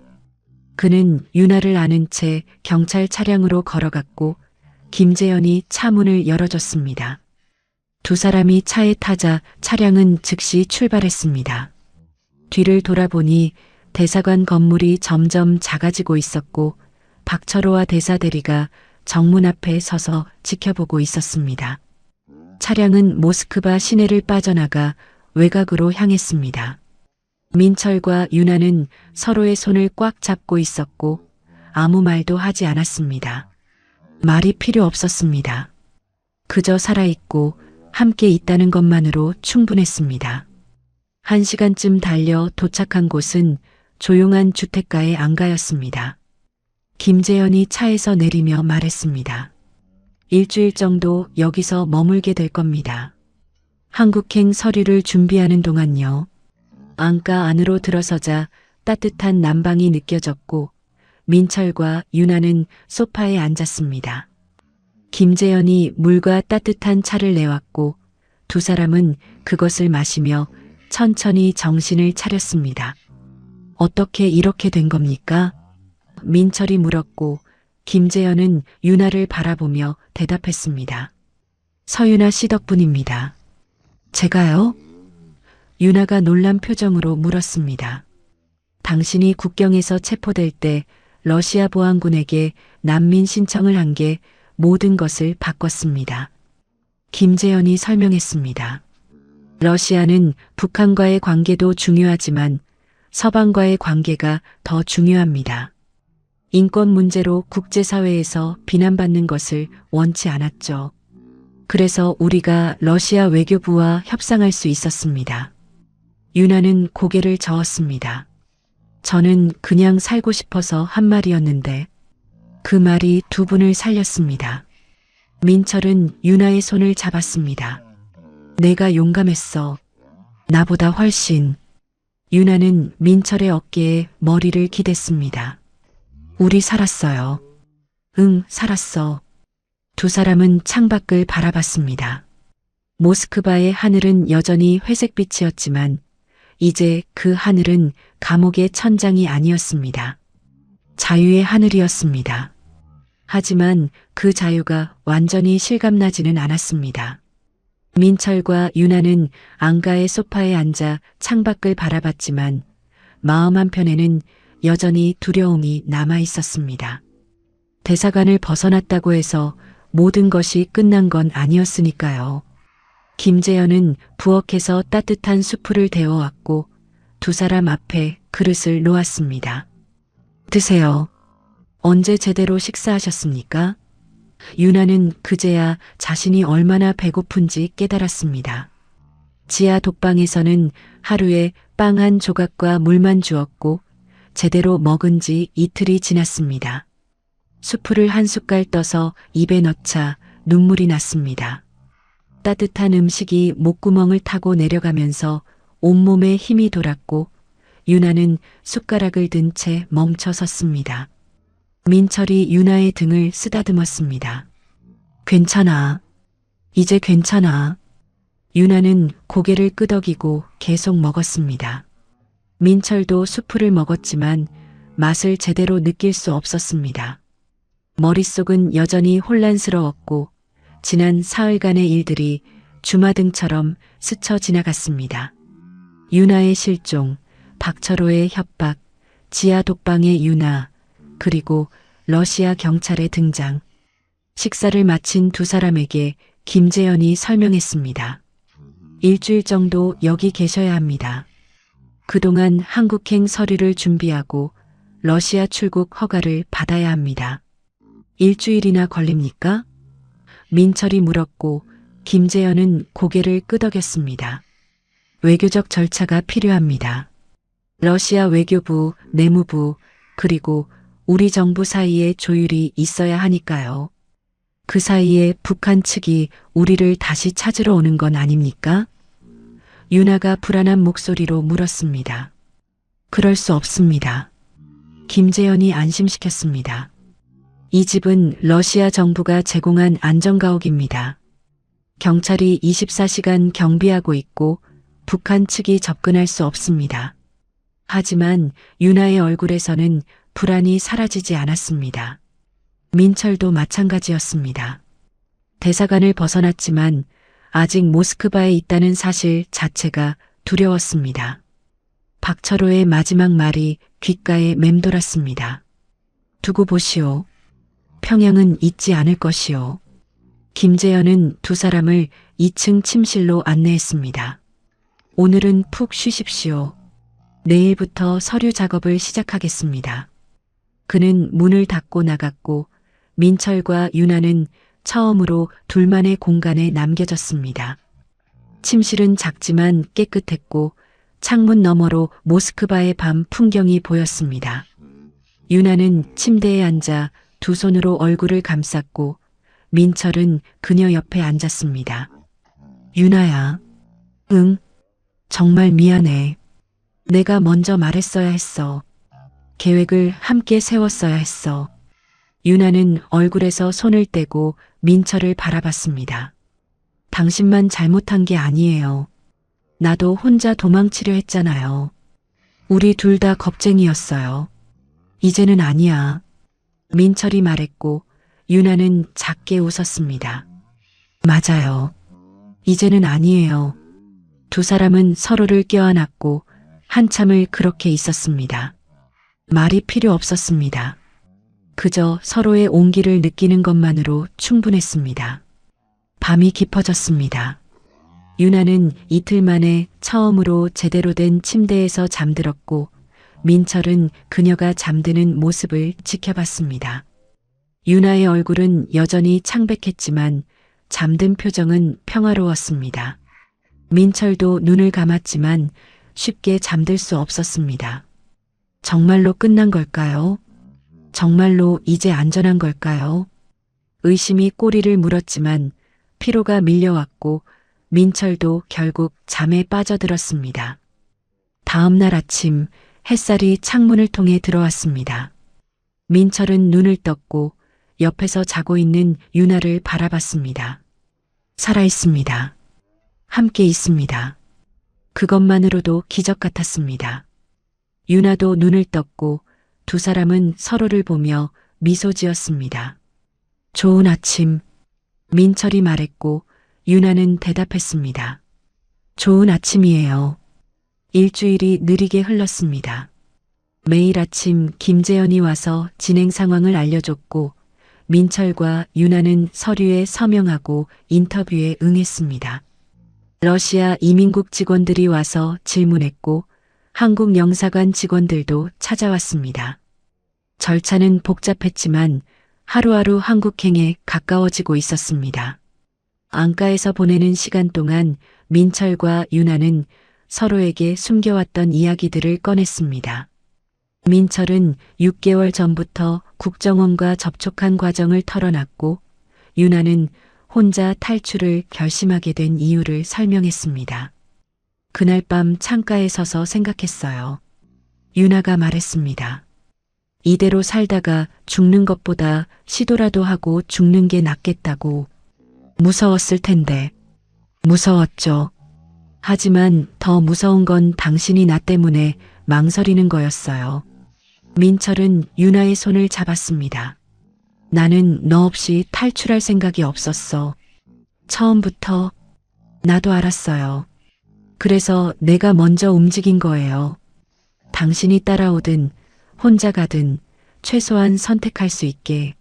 그는 윤아를 안은 채 경찰 차량으로 걸어갔고 김재현이 차 문을 열어줬습니다. 두 사람이 차에 타자 차량은 즉시 출발했습니다. 뒤를 돌아보니 대사관 건물이 점점 작아지고 있었고 박철호와 대사 대리가 정문 앞에 서서 지켜보고 있었습니다. 차량은 모스크바 시내를 빠져나가 외곽으로 향했습니다. 민철과 윤아는 서로의 손을 꽉 잡고 있었고 아무 말도 하지 않았습니다. 말이 필요 없었습니다. 그저 살아있고 함께 있다는 것만으로 충분했습니다. 1시간쯤 달려 도착한 곳은 조용한 주택가의 안가였습니다. 김재현이 차에서 내리며 말했습니다. 일주일 정도 여기서 머물게 될 겁니다. 한국행 서류를 준비하는 동안요. 안가 안으로 들어서자 따뜻한 난방이 느껴졌고 민철과 윤아는 소파에 앉았습니다. 김재현이 물과 따뜻한 차를 내왔고 두 사람은 그것을 마시며 천천히 정신을 차렸습니다. 어떻게 이렇게 된 겁니까? 민철이 물었고 김재현은 윤아를 바라보며 대답했습니다. 서윤아 씨 덕분입니다. 제가요? 윤아가 놀란 표정으로 물었습니다. 당신이 국경에서 체포될 때 러시아 보안군에게 난민 신청을 한 게 모든 것을 바꿨습니다. 김재현이 설명했습니다. 러시아는 북한과의 관계도 중요하지만 서방과의 관계가 더 중요합니다. 인권 문제로 국제사회에서 비난받는 것을 원치 않았죠. 그래서 우리가 러시아 외교부와 협상할 수 있었습니다. 윤아는 고개를 저었습니다. 저는 그냥 살고 싶어서 한 말이었는데 그 말이 두 분을 살렸습니다. 민철은 윤아의 손을 잡았습니다. 내가 용감했어. 나보다 훨씬. 윤아는 민철의 어깨에 머리를 기댔습니다. 우리 살았어요. 응, 살았어. 두 사람은 창밖을 바라봤습니다. 모스크바의 하늘은 여전히 회색빛이었지만 이제 그 하늘은 감옥의 천장이 아니었습니다. 자유의 하늘이었습니다. 하지만 그 자유가 완전히 실감나지는 않았습니다. 민철과 윤아는 안가의 소파에 앉아 창밖을 바라봤지만 마음 한편에는 여전히 두려움이 남아 있었습니다. 대사관을 벗어났다고 해서 모든 것이 끝난 건 아니었으니까요. 김재현은 부엌에서 따뜻한 수프를 데워왔고 두 사람 앞에 그릇을 놓았습니다. 드세요. 언제 제대로 식사하셨습니까? 윤아는 그제야 자신이 얼마나 배고픈지 깨달았습니다. 지하 독방에서는 하루에 빵 한 조각과 물만 주었고 제대로 먹은 지 이틀이 지났습니다. 수프를 한 숟갈 떠서 입에 넣자 눈물이 났습니다. 따뜻한 음식이 목구멍을 타고 내려가면서 온몸에 힘이 돌았고 윤아는 숟가락을 든 채 멈춰 섰습니다. 민철이 윤아의 등을 쓰다듬었습니다. 괜찮아. 이제 괜찮아. 유나는 고개를 끄덕이고 계속 먹었습니다. 민철도 수프를 먹었지만 맛을 제대로 느낄 수 없었습니다. 머릿속은 여전히 혼란스러웠고 지난 사흘간의 일들이 주마등처럼 스쳐 지나갔습니다. 유나의 실종, 박철호의 협박, 지하 독방의 유나, 그리고 러시아 경찰의 등장. 식사를 마친 두 사람에게 김재현이 설명했습니다. 일주일 정도 여기 계셔야 합니다. 그동안 한국행 서류를 준비하고 러시아 출국 허가를 받아야 합니다. 일주일이나 걸립니까? 민철이 물었고 김재현은 고개를 끄덕였습니다. 외교적 절차가 필요합니다. 러시아 외교부, 내무부, 그리고 우리 정부 사이에 조율이 있어야 하니까요. 그 사이에 북한 측이 우리를 다시 찾으러 오는 건 아닙니까? 유나가 불안한 목소리로 물었습니다. 그럴 수 없습니다. 김재현이 안심시켰습니다. 이 집은 러시아 정부가 제공한 안전가옥입니다. 경찰이 24시간 경비하고 있고 북한 측이 접근할 수 없습니다. 하지만 유나의 얼굴에서는 불안이 사라지지 않았습니다. 민철도 마찬가지였습니다. 대사관을 벗어났지만 아직 모스크바에 있다는 사실 자체가 두려웠습니다. 박철호의 마지막 말이 귓가에 맴돌았습니다. 두고 보시오. 평양은 잊지 않을 것이오. 김재현은 두 사람을 2층 침실로 안내했습니다. 오늘은 푹 쉬십시오. 내일부터 서류 작업을 시작하겠습니다. 그는 문을 닫고 나갔고 민철과 유나는 처음으로 둘만의 공간에 남겨졌습니다. 침실은 작지만 깨끗했고 창문 너머로 모스크바의 밤 풍경이 보였습니다. 유나는 침대에 앉아 두 손으로 얼굴을 감쌌고 민철은 그녀 옆에 앉았습니다. 유나야. 응. 정말 미안해. 내가 먼저 말했어야 했어. 계획을 함께 세웠어야 했어. 유나는 얼굴에서 손을 떼고 민철을 바라봤습니다. 당신만 잘못한 게 아니에요. 나도 혼자 도망치려 했잖아요. 우리 둘 다 겁쟁이였어요. 이제는 아니야. 민철이 말했고 유나는 작게 웃었습니다. 맞아요. 이제는 아니에요. 두 사람은 서로를 껴안았고 한참을 그렇게 있었습니다. 말이 필요 없었습니다. 그저 서로의 온기를 느끼는 것만으로 충분했습니다. 밤이 깊어졌습니다. 유나는 이틀 만에 처음으로 제대로 된 침대에서 잠들었고 민철은 그녀가 잠드는 모습을 지켜봤습니다. 유나의 얼굴은 여전히 창백했지만 잠든 표정은 평화로웠습니다. 민철도 눈을 감았지만 쉽게 잠들 수 없었습니다. 정말로 끝난 걸까요? 정말로 이제 안전한 걸까요? 의심이 꼬리를 물었지만 피로가 밀려왔고 민철도 결국 잠에 빠져들었습니다. 다음 날 아침 햇살이 창문을 통해 들어왔습니다. 민철은 눈을 떴고 옆에서 자고 있는 유나를 바라봤습니다. 살아있습니다. 함께 있습니다. 그것만으로도 기적 같았습니다. 유나도 눈을 떴고 두 사람은 서로를 보며 미소 지었습니다. 좋은 아침. 민철이 말했고 유나는 대답했습니다. 좋은 아침이에요. 일주일이 느리게 흘렀습니다. 매일 아침 김재현이 와서 진행 상황을 알려줬고 민철과 유나는 서류에 서명하고 인터뷰에 응했습니다. 러시아 이민국 직원들이 와서 질문했고 한국 영사관 직원들도 찾아왔습니다. 절차는 복잡했지만 하루하루 한국행에 가까워지고 있었습니다. 안가에서 보내는 시간 동안 민철과 유나는 서로에게 숨겨왔던 이야기들을 꺼냈습니다. 민철은 6개월 전부터 국정원과 접촉한 과정을 털어놨고 유나는 혼자 탈출을 결심하게 된 이유를 설명했습니다. 그날 밤 창가에 서서 생각했어요. 유나가 말했습니다. 이대로 살다가 죽는 것보다 시도라도 하고 죽는 게 낫겠다고. 무서웠을 텐데. 무서웠죠. 하지만 더 무서운 건 당신이 나 때문에 망설이는 거였어요. 민철은 유나의 손을 잡았습니다. 나는 너 없이 탈출할 생각이 없었어. 처음부터. 나도 알았어요. 그래서 내가 먼저 움직인 거예요. 당신이 따라오든 혼자 가든 최소한 선택할 수 있게.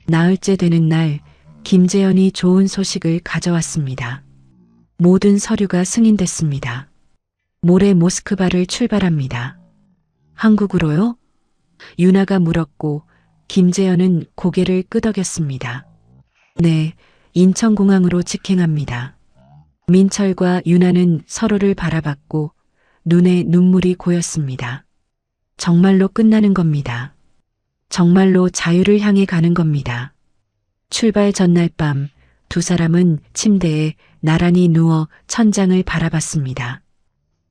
나흘째 되는 날 김재현이 좋은 소식을 가져왔습니다. 모든 서류가 승인됐습니다. 모레 모스크바를 출발합니다. 한국으로요? 유나가 물었고 김재현은 고개를 끄덕였습니다. 네, 인천공항으로 직행합니다. 민철과 유나는 서로를 바라봤고 눈에 눈물이 고였습니다. 정말로 끝나는 겁니다. 정말로 자유를 향해 가는 겁니다. 출발 전날 밤 두 사람은 침대에 나란히 누워 천장을 바라봤습니다.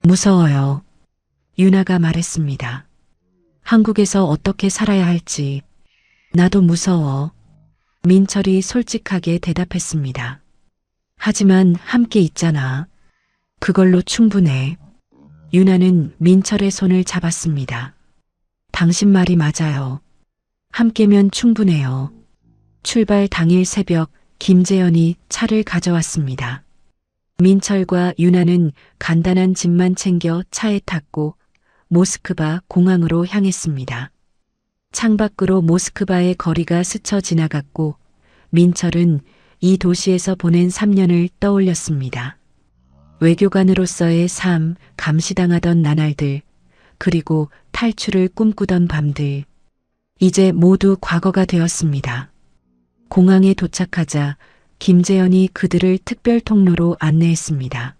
무서워요. 유나가 말했습니다. 한국에서 어떻게 살아야 할지. 나도 무서워. 민철이 솔직하게 대답했습니다. 하지만 함께 있잖아. 그걸로 충분해. 유나는 민철의 손을 잡았습니다. 당신 말이 맞아요. 함께면 충분해요. 출발 당일 새벽 김재현이 차를 가져왔습니다. 민철과 유나는 간단한 짐만 챙겨 차에 탔고 모스크바 공항으로 향했습니다. 창밖으로 모스크바의 거리가 스쳐 지나갔고 민철은 이 도시에서 보낸 3년을 떠올렸습니다. 외교관으로서의 삶, 감시당하던 나날들, 그리고 탈출을 꿈꾸던 밤들. 이제 모두 과거가 되었습니다. 공항에 도착하자 김재현이 그들을 특별 통로로 안내했습니다.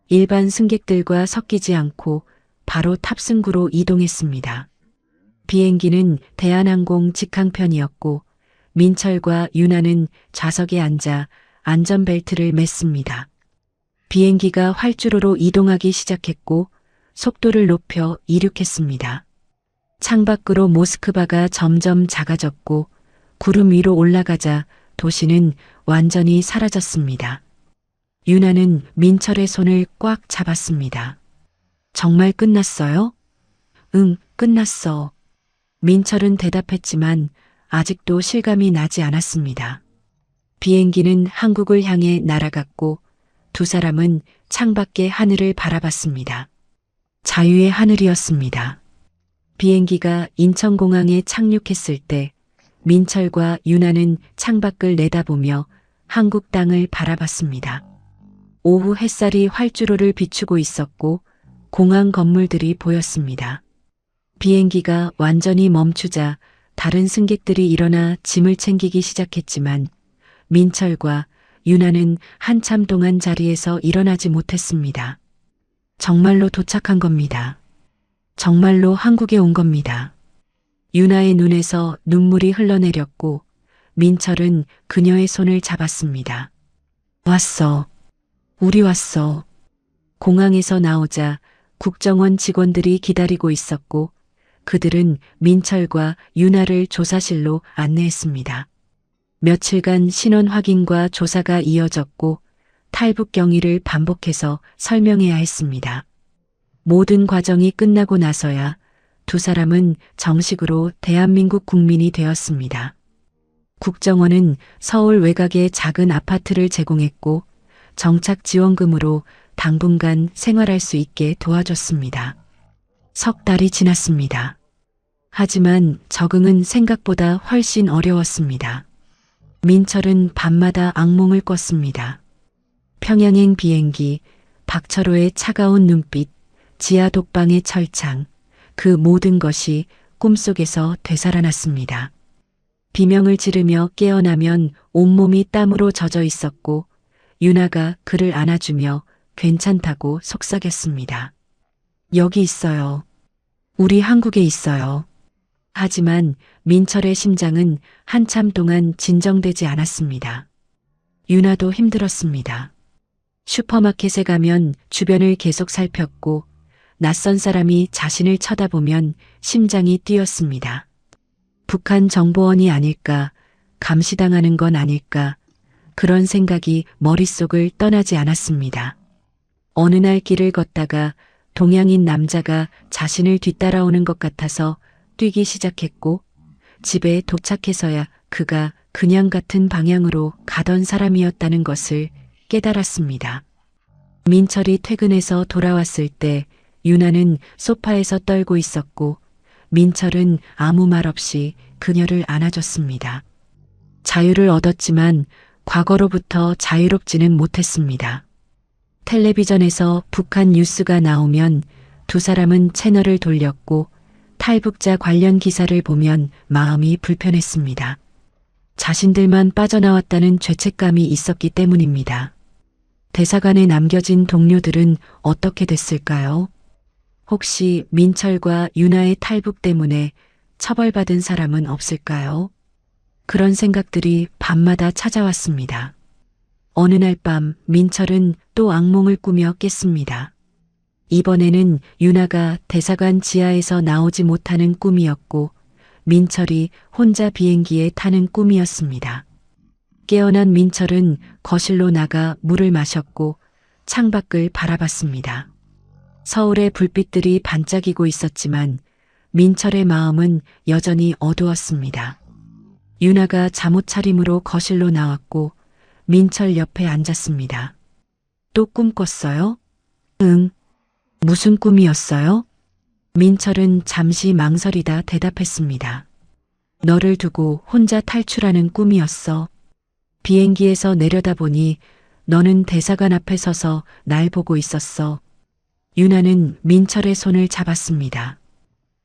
일반 승객들과 섞이지 않고 바로 탑승구로 이동했습니다. 비행기는 대한항공 직항편이었고 민철과 유나는 좌석에 앉아 안전벨트를 맸습니다. 비행기가 활주로로 이동하기 시작했고 속도를 높여 이륙했습니다. 창밖으로 모스크바가 점점 작아졌고 구름 위로 올라가자 도시는 완전히 사라졌습니다. 유나는 민철의 손을 꽉 잡았습니다. 정말 끝났어요? 응, 끝났어. 민철은 대답했지만 아직도 실감이 나지 않았습니다. 비행기는 한국을 향해 날아갔고 두 사람은 창밖의 하늘을 바라봤습니다. 자유의 하늘이었습니다. 비행기가 인천공항에 착륙했을 때 민철과 유나는 창밖을 내다보며 한국 땅을 바라봤습니다. 오후 햇살이 활주로를 비추고 있었고 공항 건물들이 보였습니다. 비행기가 완전히 멈추자 다른 승객들이 일어나 짐을 챙기기 시작했지만 민철과 유나는 한참 동안 자리에서 일어나지 못했습니다. 정말로 도착한 겁니다. 정말로 한국에 온 겁니다. 유나의 눈에서 눈물이 흘러내렸고 민철은 그녀의 손을 잡았습니다. 왔어. 우리 왔어. 공항에서 나오자 국정원 직원들이 기다리고 있었고 그들은 민철과 유나를 조사실로 안내했습니다. 며칠간 신원 확인과 조사가 이어졌고 탈북 경위를 반복해서 설명해야 했습니다. 모든 과정이 끝나고 나서야 두 사람은 정식으로 대한민국 국민이 되었습니다. 국정원은 서울 외곽에 작은 아파트를 제공했고 정착 지원금으로 당분간 생활할 수 있게 도와줬습니다. 석 달이 지났습니다. 하지만 적응은 생각보다 훨씬 어려웠습니다. 민철은 밤마다 악몽을 꿨습니다. 평양행 비행기, 박철호의 차가운 눈빛, 지하 독방의 철창, 그 모든 것이 꿈속에서 되살아났습니다. 비명을 지르며 깨어나면 온몸이 땀으로 젖어 있었고 유나가 그를 안아주며 괜찮다고 속삭였습니다. 여기 있어요. 우리 한국에 있어요. 하지만 민철의 심장은 한참 동안 진정되지 않았습니다. 유나도 힘들었습니다. 슈퍼마켓에 가면 주변을 계속 살폈고 낯선 사람이 자신을 쳐다보면 심장이 뛰었습니다. 북한 정보원이 아닐까, 감시당하는 건 아닐까, 그런 생각이 머릿속을 떠나지 않았습니다. 어느 날 길을 걷다가 동양인 남자가 자신을 뒤따라오는 것 같아서 뛰기 시작했고 집에 도착해서야 그가 그냥 같은 방향으로 가던 사람이었다는 것을 깨달았습니다. 민철이 퇴근해서 돌아왔을 때 유나는 소파에서 떨고 있었고 민철은 아무 말 없이 그녀를 안아줬습니다. 자유를 얻었지만 과거로부터 자유롭지는 못했습니다. 텔레비전에서 북한 뉴스가 나오면 두 사람은 채널을 돌렸고 탈북자 관련 기사를 보면 마음이 불편했습니다. 자신들만 빠져나왔다는 죄책감이 있었기 때문입니다. 대사관에 남겨진 동료들은 어떻게 됐을까요? 혹시 민철과 유나의 탈북 때문에 처벌받은 사람은 없을까요? 그런 생각들이 밤마다 찾아왔습니다. 어느 날 밤 민철은 또 악몽을 꾸며 깼습니다. 이번에는 유나가 대사관 지하에서 나오지 못하는 꿈이었고 민철이 혼자 비행기에 타는 꿈이었습니다. 깨어난 민철은 거실로 나가 물을 마셨고 창밖을 바라봤습니다. 서울의 불빛들이 반짝이고 있었지만 민철의 마음은 여전히 어두웠습니다. 유나가 잠옷 차림으로 거실로 나왔고 민철 옆에 앉았습니다. 또 꿈 꿨어요? 응. 무슨 꿈이었어요? 민철은 잠시 망설이다 대답했습니다. 너를 두고 혼자 탈출하는 꿈이었어. 비행기에서 내려다보니 너는 대사관 앞에 서서 날 보고 있었어. 유나는 민철의 손을 잡았습니다.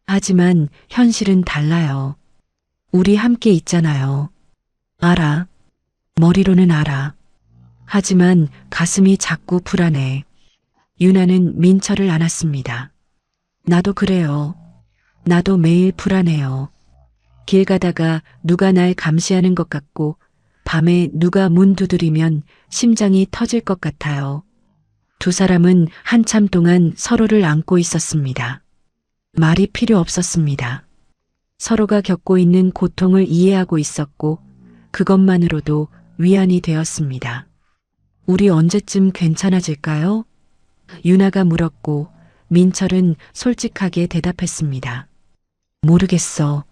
하지만 현실은 달라요. 우리 함께 있잖아요. 알아. 머리로는 알아. 하지만 가슴이 자꾸 불안해. 유나는 민철을 안았습니다. 나도 그래요. 나도 매일 불안해요. 길 가다가 누가 날 감시하는 것 같고 밤에 누가 문 두드리면 심장이 터질 것 같아요. 두 사람은 한참 동안 서로를 안고 있었습니다. 말이 필요 없었습니다. 서로가 겪고 있는 고통을 이해하고 있었고 그것만으로도 위안이 되었습니다. 우리 언제쯤 괜찮아질까요? 유나가 물었고 민철은 솔직하게 대답했습니다. 모르겠어.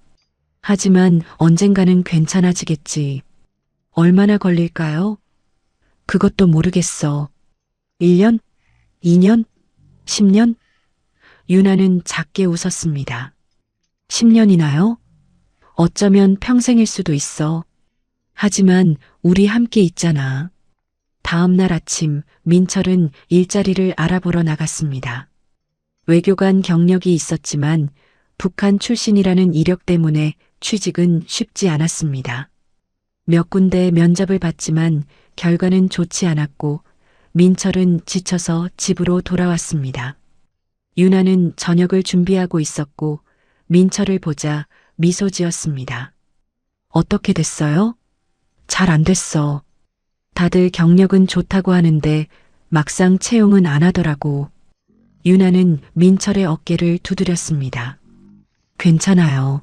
하지만 언젠가는 괜찮아지겠지. 얼마나 걸릴까요? 그것도 모르겠어. 1년? 2년? 10년? 유나는 작게 웃었습니다. 10년이나요? 어쩌면 평생일 수도 있어. 하지만 우리 함께 있잖아. 다음 날 아침 민철은 일자리를 알아보러 나갔습니다. 외교관 경력이 있었지만 북한 출신이라는 이력 때문에 취직은 쉽지 않았습니다. 몇 군데 면접을 봤지만 결과는 좋지 않았고 민철은 지쳐서 집으로 돌아왔습니다. 유나는 저녁을 준비하고 있었고 민철을 보자 미소 지었습니다. 어떻게 됐어요? 잘 안 됐어. 다들 경력은 좋다고 하는데 막상 채용은 안 하더라고. 유나는 민철의 어깨를 두드렸습니다. 괜찮아요.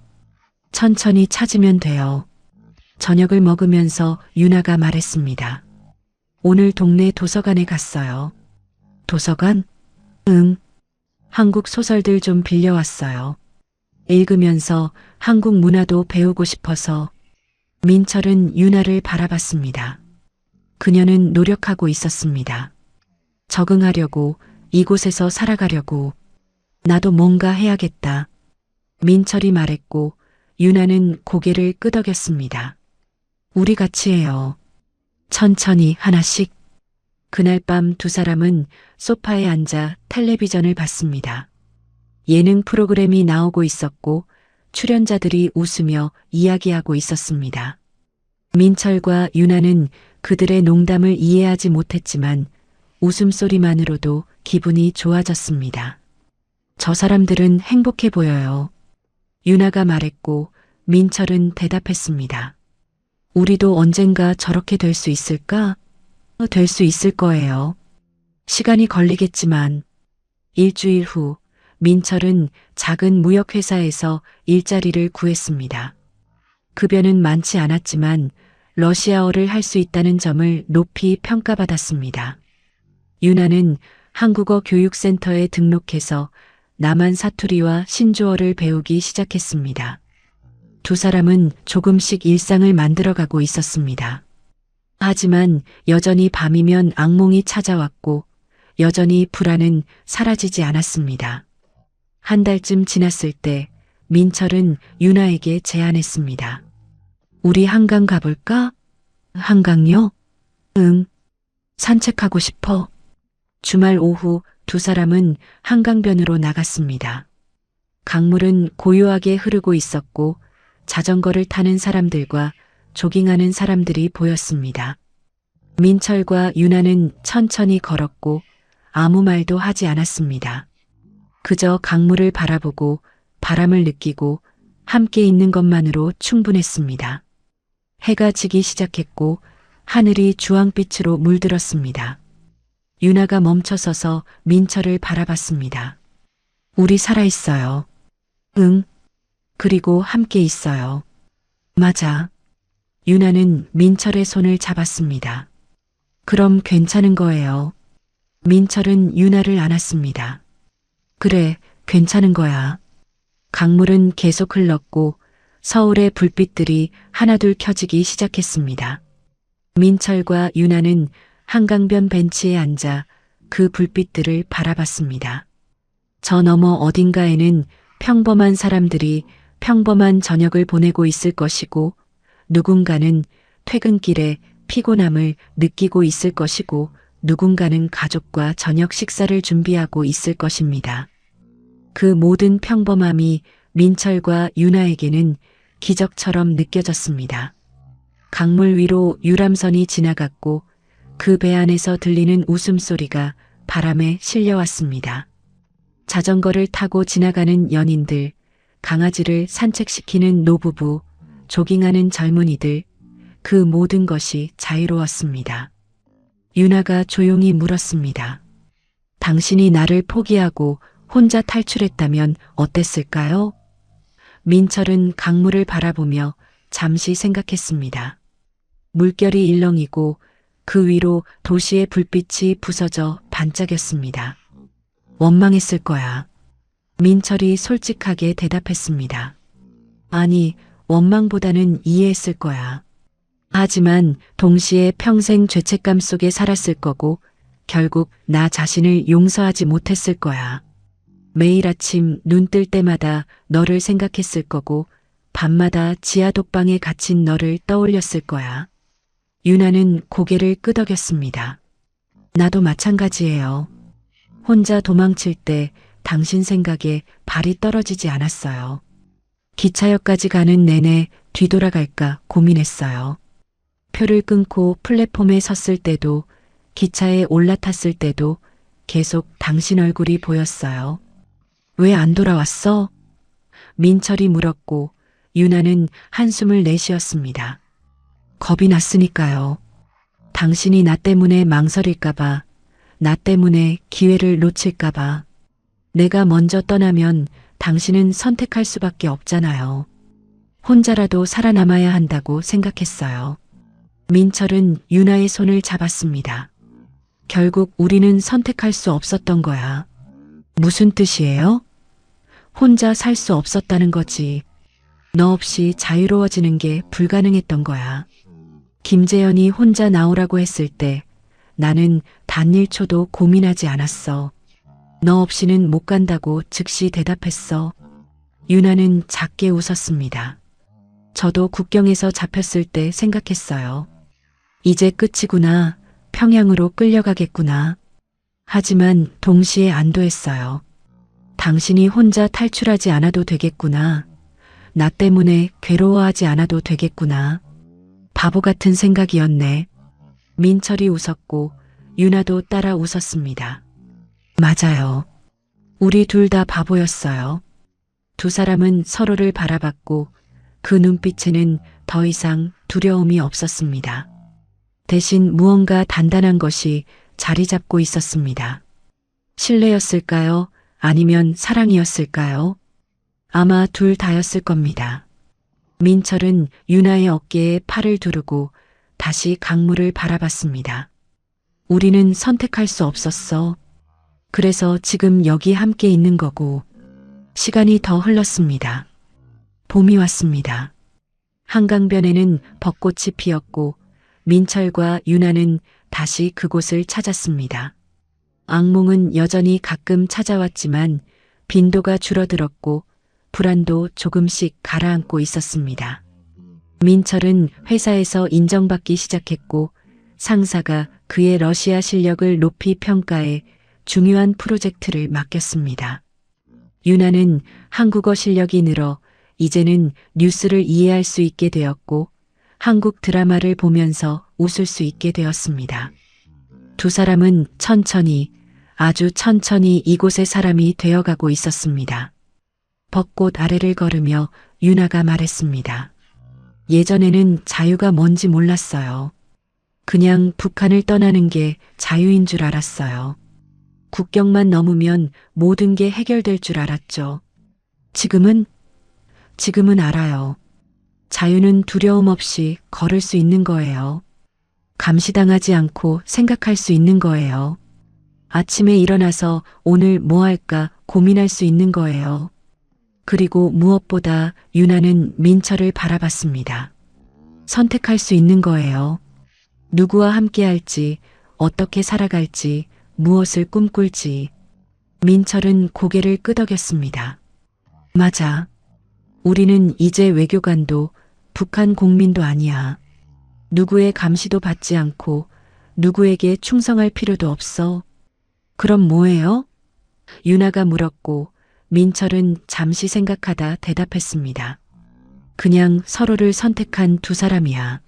천천히 찾으면 돼요. 저녁을 먹으면서 유나가 말했습니다. 오늘 동네 도서관에 갔어요. 도서관? 응. 한국 소설들 좀 빌려왔어요. 읽으면서 한국 문화도 배우고 싶어서. 민철은 유나를 바라봤습니다. 그녀는 노력하고 있었습니다. 적응하려고, 이곳에서 살아가려고. 나도 뭔가 해야겠다. 민철이 말했고 유나는 고개를 끄덕였습니다. 우리 같이 해요. 천천히 하나씩. 그날 밤 두 사람은 소파에 앉아 텔레비전을 봤습니다. 예능 프로그램이 나오고 있었고 출연자들이 웃으며 이야기하고 있었습니다. 민철과 유나는 그들의 농담을 이해하지 못했지만 웃음소리만으로도 기분이 좋아졌습니다. 저 사람들은 행복해 보여요. 유나가 말했고 민철은 대답했습니다. 우리도 언젠가 저렇게 될 수 있을까? 될 수 있을 거예요. 시간이 걸리겠지만. 일주일 후 민철은 작은 무역회사에서 일자리를 구했습니다. 급여는 많지 않았지만 러시아어를 할 수 있다는 점을 높이 평가받았습니다. 유나는 한국어 교육센터에 등록해서 남한 사투리와 신조어를 배우기 시작했습니다. 두 사람은 조금씩 일상을 만들어가고 있었습니다. 하지만 여전히 밤이면 악몽이 찾아왔고 여전히 불안은 사라지지 않았습니다. 한 달쯤 지났을 때 민철은 유나에게 제안했습니다. 우리 한강 가볼까? 한강요? 응. 산책하고 싶어. 주말 오후 두 사람은 한강변으로 나갔습니다. 강물은 고요하게 흐르고 있었고 자전거를 타는 사람들과 조깅하는 사람들이 보였습니다. 민철과 유나는 천천히 걸었고 아무 말도 하지 않았습니다. 그저 강물을 바라보고 바람을 느끼고 함께 있는 것만으로 충분했습니다. 해가 지기 시작했고 하늘이 주황빛으로 물들었습니다. 유나가 멈춰서서 민철을 바라봤습니다. 우리 살아있어요. 응. 그리고 함께 있어요. 맞아. 유나는 민철의 손을 잡았습니다. 그럼 괜찮은 거예요. 민철은 유나를 안았습니다. 그래, 괜찮은 거야. 강물은 계속 흘렀고 서울의 불빛들이 하나둘 켜지기 시작했습니다. 민철과 유나는 한강변 벤치에 앉아 그 불빛들을 바라봤습니다. 저 너머 어딘가에는 평범한 사람들이 평범한 저녁을 보내고 있을 것이고 누군가는 퇴근길에 피곤함을 느끼고 있을 것이고 누군가는 가족과 저녁 식사를 준비하고 있을 것입니다. 그 모든 평범함이 민철과 유나에게는 기적처럼 느껴졌습니다. 강물 위로 유람선이 지나갔고 그 배 안에서 들리는 웃음소리가 바람에 실려왔습니다. 자전거를 타고 지나가는 연인들, 강아지를 산책시키는 노부부, 조깅하는 젊은이들, 그 모든 것이 자유로웠습니다. 유나가 조용히 물었습니다. 당신이 나를 포기하고 혼자 탈출했다면 어땠을까요? 민철은 강물을 바라보며 잠시 생각했습니다. 물결이 일렁이고 그 위로 도시의 불빛이 부서져 반짝였습니다. 원망했을 거야. 민철이 솔직하게 대답했습니다. 아니, 원망보다는 이해했을 거야. 하지만 동시에 평생 죄책감 속에 살았을 거고 결국 나 자신을 용서하지 못했을 거야. 매일 아침 눈 뜰 때마다 너를 생각했을 거고 밤마다 지하 독방에 갇힌 너를 떠올렸을 거야. 유나는 고개를 끄덕였습니다. 나도 마찬가지예요. 혼자 도망칠 때 당신 생각에 발이 떨어지지 않았어요. 기차역까지 가는 내내 뒤돌아갈까 고민했어요. 표를 끊고 플랫폼에 섰을 때도 기차에 올라탔을 때도 계속 당신 얼굴이 보였어요. 왜 안 돌아왔어? 민철이 물었고 유나는 한숨을 내쉬었습니다. 겁이 났으니까요. 당신이 나 때문에 망설일까봐, 나 때문에 기회를 놓칠까봐. 내가 먼저 떠나면 당신은 선택할 수밖에 없잖아요. 혼자라도 살아남아야 한다고 생각했어요. 민철은 유나의 손을 잡았습니다. 결국 우리는 선택할 수 없었던 거야. 무슨 뜻이에요? 혼자 살 수 없었다는 거지. 너 없이 자유로워지는 게 불가능했던 거야. 김재현이 혼자 나오라고 했을 때 나는 단 1초도 고민하지 않았어. 너 없이는 못 간다고 즉시 대답했어. 유나는 작게 웃었습니다. 저도 국경에서 잡혔을 때 생각했어요. 이제 끝이구나. 평양으로 끌려가겠구나. 하지만 동시에 안도했어요. 당신이 혼자 탈출하지 않아도 되겠구나. 나 때문에 괴로워하지 않아도 되겠구나. 바보 같은 생각이었네. 민철이 웃었고 유나도 따라 웃었습니다. 맞아요. 우리 둘 다 바보였어요. 두 사람은 서로를 바라봤고 그 눈빛에는 더 이상 두려움이 없었습니다. 대신 무언가 단단한 것이 자리 잡고 있었습니다. 신뢰였을까요? 아니면 사랑이었을까요? 아마 둘 다였을 겁니다. 민철은 유나의 어깨에 팔을 두르고 다시 강물을 바라봤습니다. 우리는 선택할 수 없었어. 그래서 지금 여기 함께 있는 거고. 시간이 더 흘렀습니다. 봄이 왔습니다. 한강변에는 벚꽃이 피었고 민철과 유나는 다시 그곳을 찾았습니다. 악몽은 여전히 가끔 찾아왔지만 빈도가 줄어들었고 불안도 조금씩 가라앉고 있었습니다. 민철은 회사에서 인정받기 시작했고 상사가 그의 러시아 실력을 높이 평가해 중요한 프로젝트를 맡겼습니다. 유나는 한국어 실력이 늘어 이제는 뉴스를 이해할 수 있게 되었고 한국 드라마를 보면서 웃을 수 있게 되었습니다. 두 사람은 천천히, 아주 천천히 이곳의 사람이 되어가고 있었습니다. 벚꽃 아래를 걸으며 유나가 말했습니다. 예전에는 자유가 뭔지 몰랐어요. 그냥 북한을 떠나는 게 자유인 줄 알았어요. 국경만 넘으면 모든 게 해결될 줄 알았죠. 지금은 알아요. 자유는 두려움 없이 걸을 수 있는 거예요. 감시당하지 않고 생각할 수 있는 거예요. 아침에 일어나서 오늘 뭐 할까 고민할 수 있는 거예요. 그리고 무엇보다 유나는 민철을 바라봤습니다. 선택할 수 있는 거예요. 누구와 함께 할지, 어떻게 살아갈지, 무엇을 꿈꿀지. 민철은 고개를 끄덕였습니다. 맞아. 우리는 이제 외교관도 북한 국민도 아니야. 누구의 감시도 받지 않고 누구에게 충성할 필요도 없어. 그럼 뭐예요? 유나가 물었고 민철은 잠시 생각하다 대답했습니다. 그냥 서로를 선택한 두 사람이야.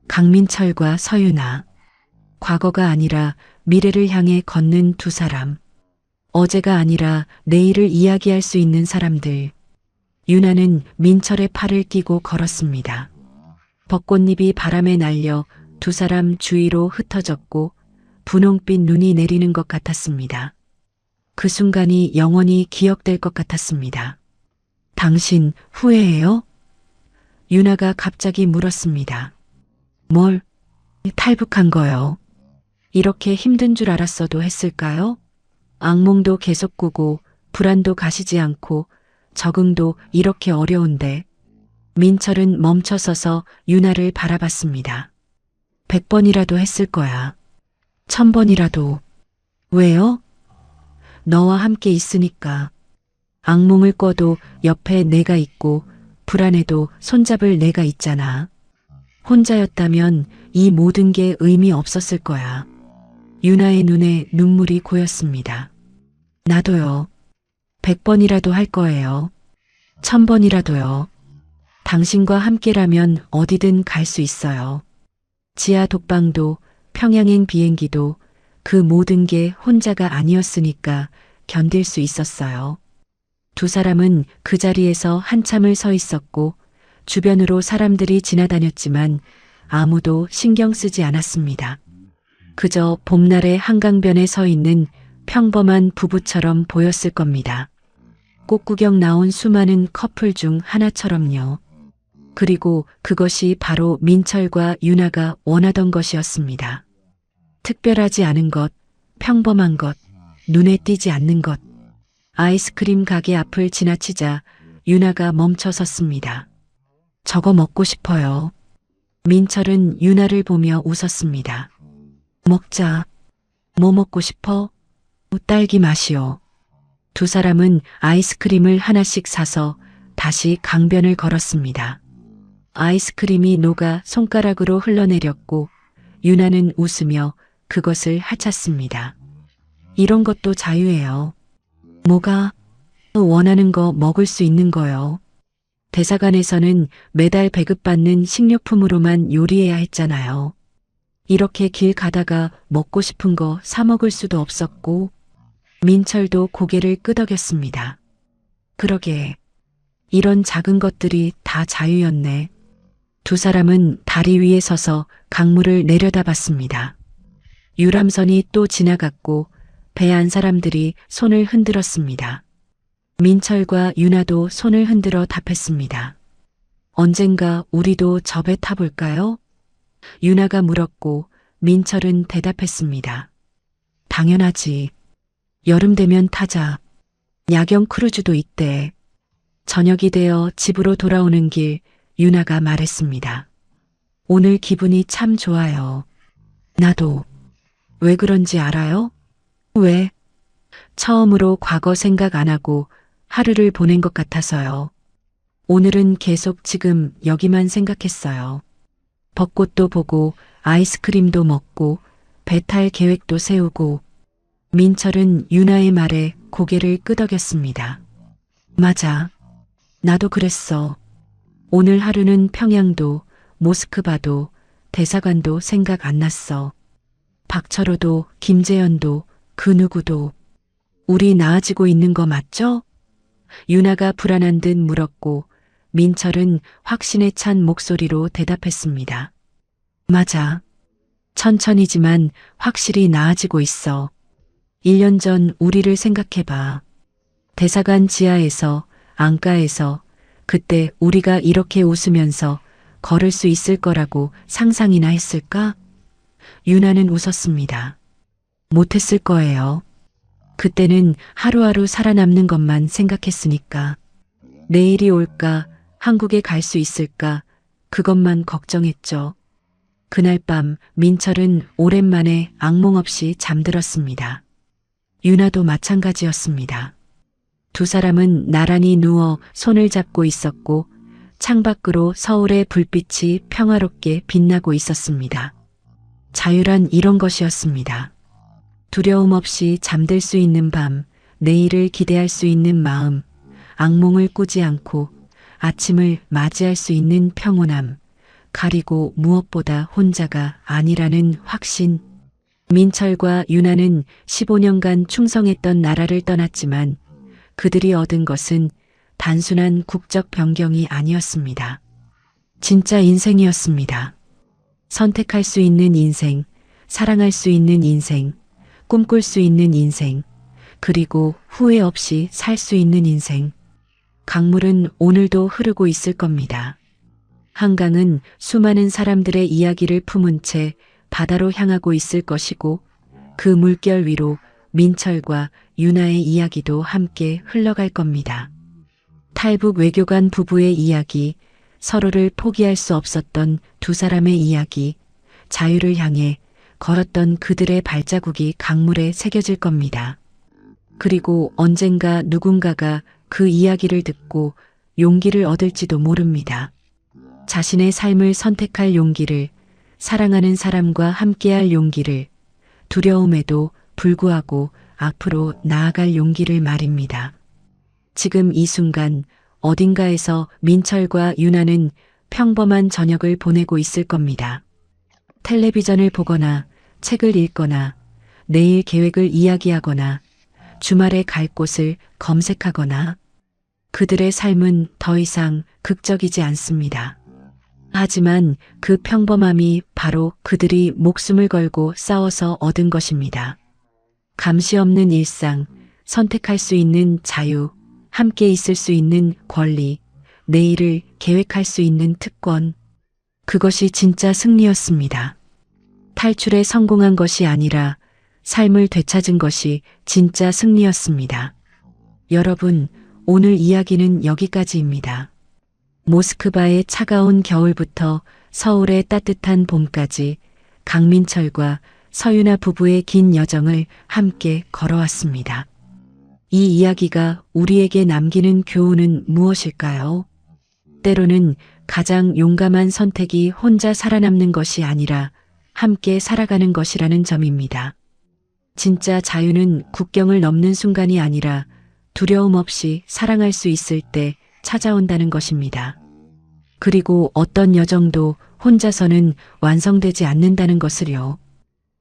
강민철과 서유나. 과거가 아니라 미래를 향해 걷는 두 사람. 어제가 아니라 내일을 이야기할 수 있는 사람들. 유나는 민철의 팔을 끼고 걸었습니다. 벚꽃잎이 바람에 날려 두 사람 주위로 흩어졌고 분홍빛 눈이 내리는 것 같았습니다. 그 순간이 영원히 기억될 것 같았습니다. 당신 후회해요? 유나가 갑자기 물었습니다. 뭘? 탈북한 거요. 이렇게 힘든 줄 알았어도 했을까요? 악몽도 계속 꾸고 불안도 가시지 않고 적응도 이렇게 어려운데. 민철은 멈춰서서 유나를 바라봤습니다. 100번이라도 했을 거야. 1000번이라도. 왜요? 너와 함께 있으니까. 악몽을 꿔도 옆에 내가 있고 불안해도 손잡을 내가 있잖아. 혼자였다면 이 모든 게 의미 없었을 거야. 유나의 눈에 눈물이 고였습니다. 나도요. 100번이라도 할 거예요. 1000번이라도요. 당신과 함께라면 어디든 갈 수 있어요. 지하 독방도 평양행 비행기도 그 모든 게 혼자가 아니었으니까 견딜 수 있었어요. 두 사람은 그 자리에서 한참을 서 있었고 주변으로 사람들이 지나다녔지만 아무도 신경 쓰지 않았습니다. 그저 봄날의 한강변에 서 있는 평범한 부부처럼 보였을 겁니다. 꽃구경 나온 수많은 커플 중 하나처럼요. 그리고 그것이 바로 민철과 유나가 원하던 것이었습니다. 특별하지 않은 것, 평범한 것, 눈에 띄지 않는 것. 아이스크림 가게 앞을 지나치자 유나가 멈춰 섰습니다. 저거 먹고 싶어요. 민철은 유나를 보며 웃었습니다. 먹자. 뭐 먹고 싶어? 딸기 맛이요. 두 사람은 아이스크림을 하나씩 사서 다시 강변을 걸었습니다. 아이스크림이 녹아 손가락으로 흘러내렸고 유나는 웃으며 그것을 하찼습니다. 이런 것도 자유예요. 뭐가? 원하는 거 먹을 수 있는 거요. 대사관에서는 매달 배급받는 식료품으로만 요리해야 했잖아요. 이렇게 길 가다가 먹고 싶은 거 사 먹을 수도 없었고 민철도 고개를 끄덕였습니다. 그러게 이런 작은 것들이 다 자유였네. 두 사람은 다리 위에 서서 강물을 내려다봤습니다. 유람선이 또 지나갔고 배 안 사람들이 손을 흔들었습니다. 민철과 유나도 손을 흔들어 답했습니다. 언젠가 우리도 저 배 타볼까요? 유나가 물었고 민철은 대답했습니다. 당연하지. 여름 되면 타자. 야경 크루즈도 있대. 저녁이 되어 집으로 돌아오는 길 유나가 말했습니다. 오늘 기분이 참 좋아요. 나도. 왜 그런지 알아요? 왜? 처음으로 과거 생각 안 하고 하루를 보낸 것 같아서요. 오늘은 계속 지금 여기만 생각했어요. 벚꽃도 보고 아이스크림도 먹고 배 탈 계획도 세우고. 민철은 유나의 말에 고개를 끄덕였습니다. 맞아. 나도 그랬어. 오늘 하루는 평양도, 모스크바도, 대사관도 생각 안 났어. 박철호도, 김재현도, 그 누구도. 우리 나아지고 있는 거 맞죠? 유나가 불안한 듯 물었고 민철은 확신에 찬 목소리로 대답했습니다. 맞아. 천천히지만 확실히 나아지고 있어. 1년 전 우리를 생각해봐. 대사관 지하에서, 안가에서 그때 우리가 이렇게 웃으면서 걸을 수 있을 거라고 상상이나 했을까? 유나는 웃었습니다. 못했을 거예요. 그때는 하루하루 살아남는 것만 생각했으니까. 내일이 올까, 한국에 갈 수 있을까, 그것만 걱정했죠. 그날 밤 민철은 오랜만에 악몽 없이 잠들었습니다. 유나도 마찬가지였습니다. 두 사람은 나란히 누워 손을 잡고 있었고 창밖으로 서울의 불빛이 평화롭게 빛나고 있었습니다. 자유란 이런 것이었습니다. 두려움 없이 잠들 수 있는 밤, 내일을 기대할 수 있는 마음, 악몽을 꾸지 않고 아침을 맞이할 수 있는 평온함, 가리고 무엇보다 혼자가 아니라는 확신. 민철과 유나는 15년간 충성했던 나라를 떠났지만 그들이 얻은 것은 단순한 국적 변경이 아니었습니다. 진짜 인생이었습니다. 선택할 수 있는 인생, 사랑할 수 있는 인생, 꿈꿀 수 있는 인생, 그리고 후회 없이 살 수 있는 인생. 강물은 오늘도 흐르고 있을 겁니다. 한강은 수많은 사람들의 이야기를 품은 채 바다로 향하고 있을 것이고 그 물결 위로 민철과 유나의 이야기도 함께 흘러갈 겁니다. 탈북 외교관 부부의 이야기, 서로를 포기할 수 없었던 두 사람의 이야기, 자유를 향해 걸었던 그들의 발자국이 강물에 새겨질 겁니다. 그리고 언젠가 누군가가 그 이야기를 듣고 용기를 얻을지도 모릅니다. 자신의 삶을 선택할 용기를, 사랑하는 사람과 함께할 용기를, 두려움에도 불구하고 앞으로 나아갈 용기를 말입니다. 지금 이 순간 어딘가에서 민철과 유나는 평범한 저녁을 보내고 있을 겁니다. 텔레비전을 보거나 책을 읽거나 내일 계획을 이야기하거나 주말에 갈 곳을 검색하거나. 그들의 삶은 더 이상 극적이지 않습니다. 하지만 그 평범함이 바로 그들이 목숨을 걸고 싸워서 얻은 것입니다. 감시 없는 일상, 선택할 수 있는 자유, 함께 있을 수 있는 권리, 내일을 계획할 수 있는 특권. 그것이 진짜 승리였습니다. 탈출에 성공한 것이 아니라 삶을 되찾은 것이 진짜 승리였습니다. 여러분, 오늘 이야기는 여기까지입니다. 모스크바의 차가운 겨울부터 서울의 따뜻한 봄까지 강민철과 서유나 부부의 긴 여정을 함께 걸어왔습니다. 이 이야기가 우리에게 남기는 교훈은 무엇일까요? 때로는 가장 용감한 선택이 혼자 살아남는 것이 아니라 함께 살아가는 것이라는 점입니다. 진짜 자유는 국경을 넘는 순간이 아니라 두려움 없이 사랑할 수 있을 때 찾아온다는 것입니다. 그리고 어떤 여정도 혼자서는 완성되지 않는다는 것을요.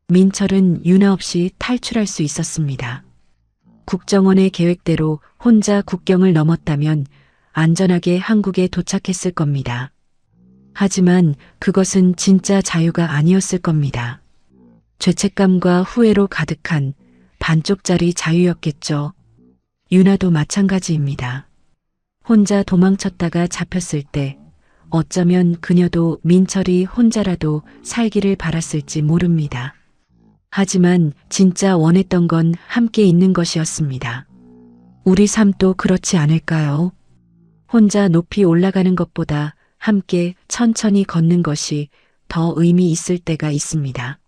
민철은 유나 없이 탈출할 수 있었습니다. 국정원의 계획대로 혼자 국경을 넘었다면 안전하게 한국에 도착했을 겁니다. 하지만 그것은 진짜 자유가 아니었을 겁니다. 죄책감과 후회로 가득한 반쪽짜리 자유였겠죠. 유나도 마찬가지입니다. 혼자 도망쳤다가 잡혔을 때 어쩌면 그녀도 민철이 혼자라도 살기를 바랐을지 모릅니다. 하지만 진짜 원했던 건 함께 있는 것이었습니다. 우리 삶도 그렇지 않을까요? 혼자 높이 올라가는 것보다 함께 천천히 걷는 것이 더 의미 있을 때가 있습니다.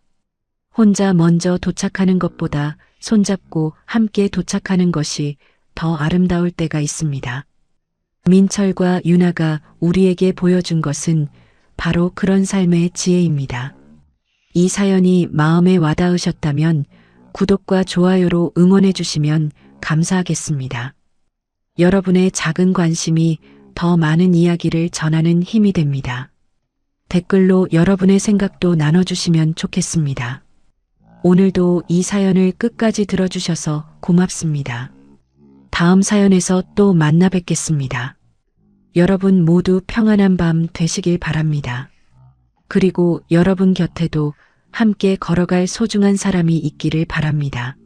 혼자 먼저 도착하는 것보다 손잡고 함께 도착하는 것이 더 아름다울 때가 있습니다. 민철과 유나가 우리에게 보여준 것은 바로 그런 삶의 지혜입니다. 이 사연이 마음에 와닿으셨다면 구독과 좋아요로 응원해 주시면 감사하겠습니다. 여러분의 작은 관심이 더 많은 이야기를 전하는 힘이 됩니다. 댓글로 여러분의 생각도 나눠주시면 좋겠습니다. 오늘도 이 사연을 끝까지 들어주셔서 고맙습니다. 다음 사연에서 또 만나 뵙겠습니다. 여러분 모두 평안한 밤 되시길 바랍니다. 그리고 여러분 곁에도 함께 걸어갈 소중한 사람이 있기를 바랍니다.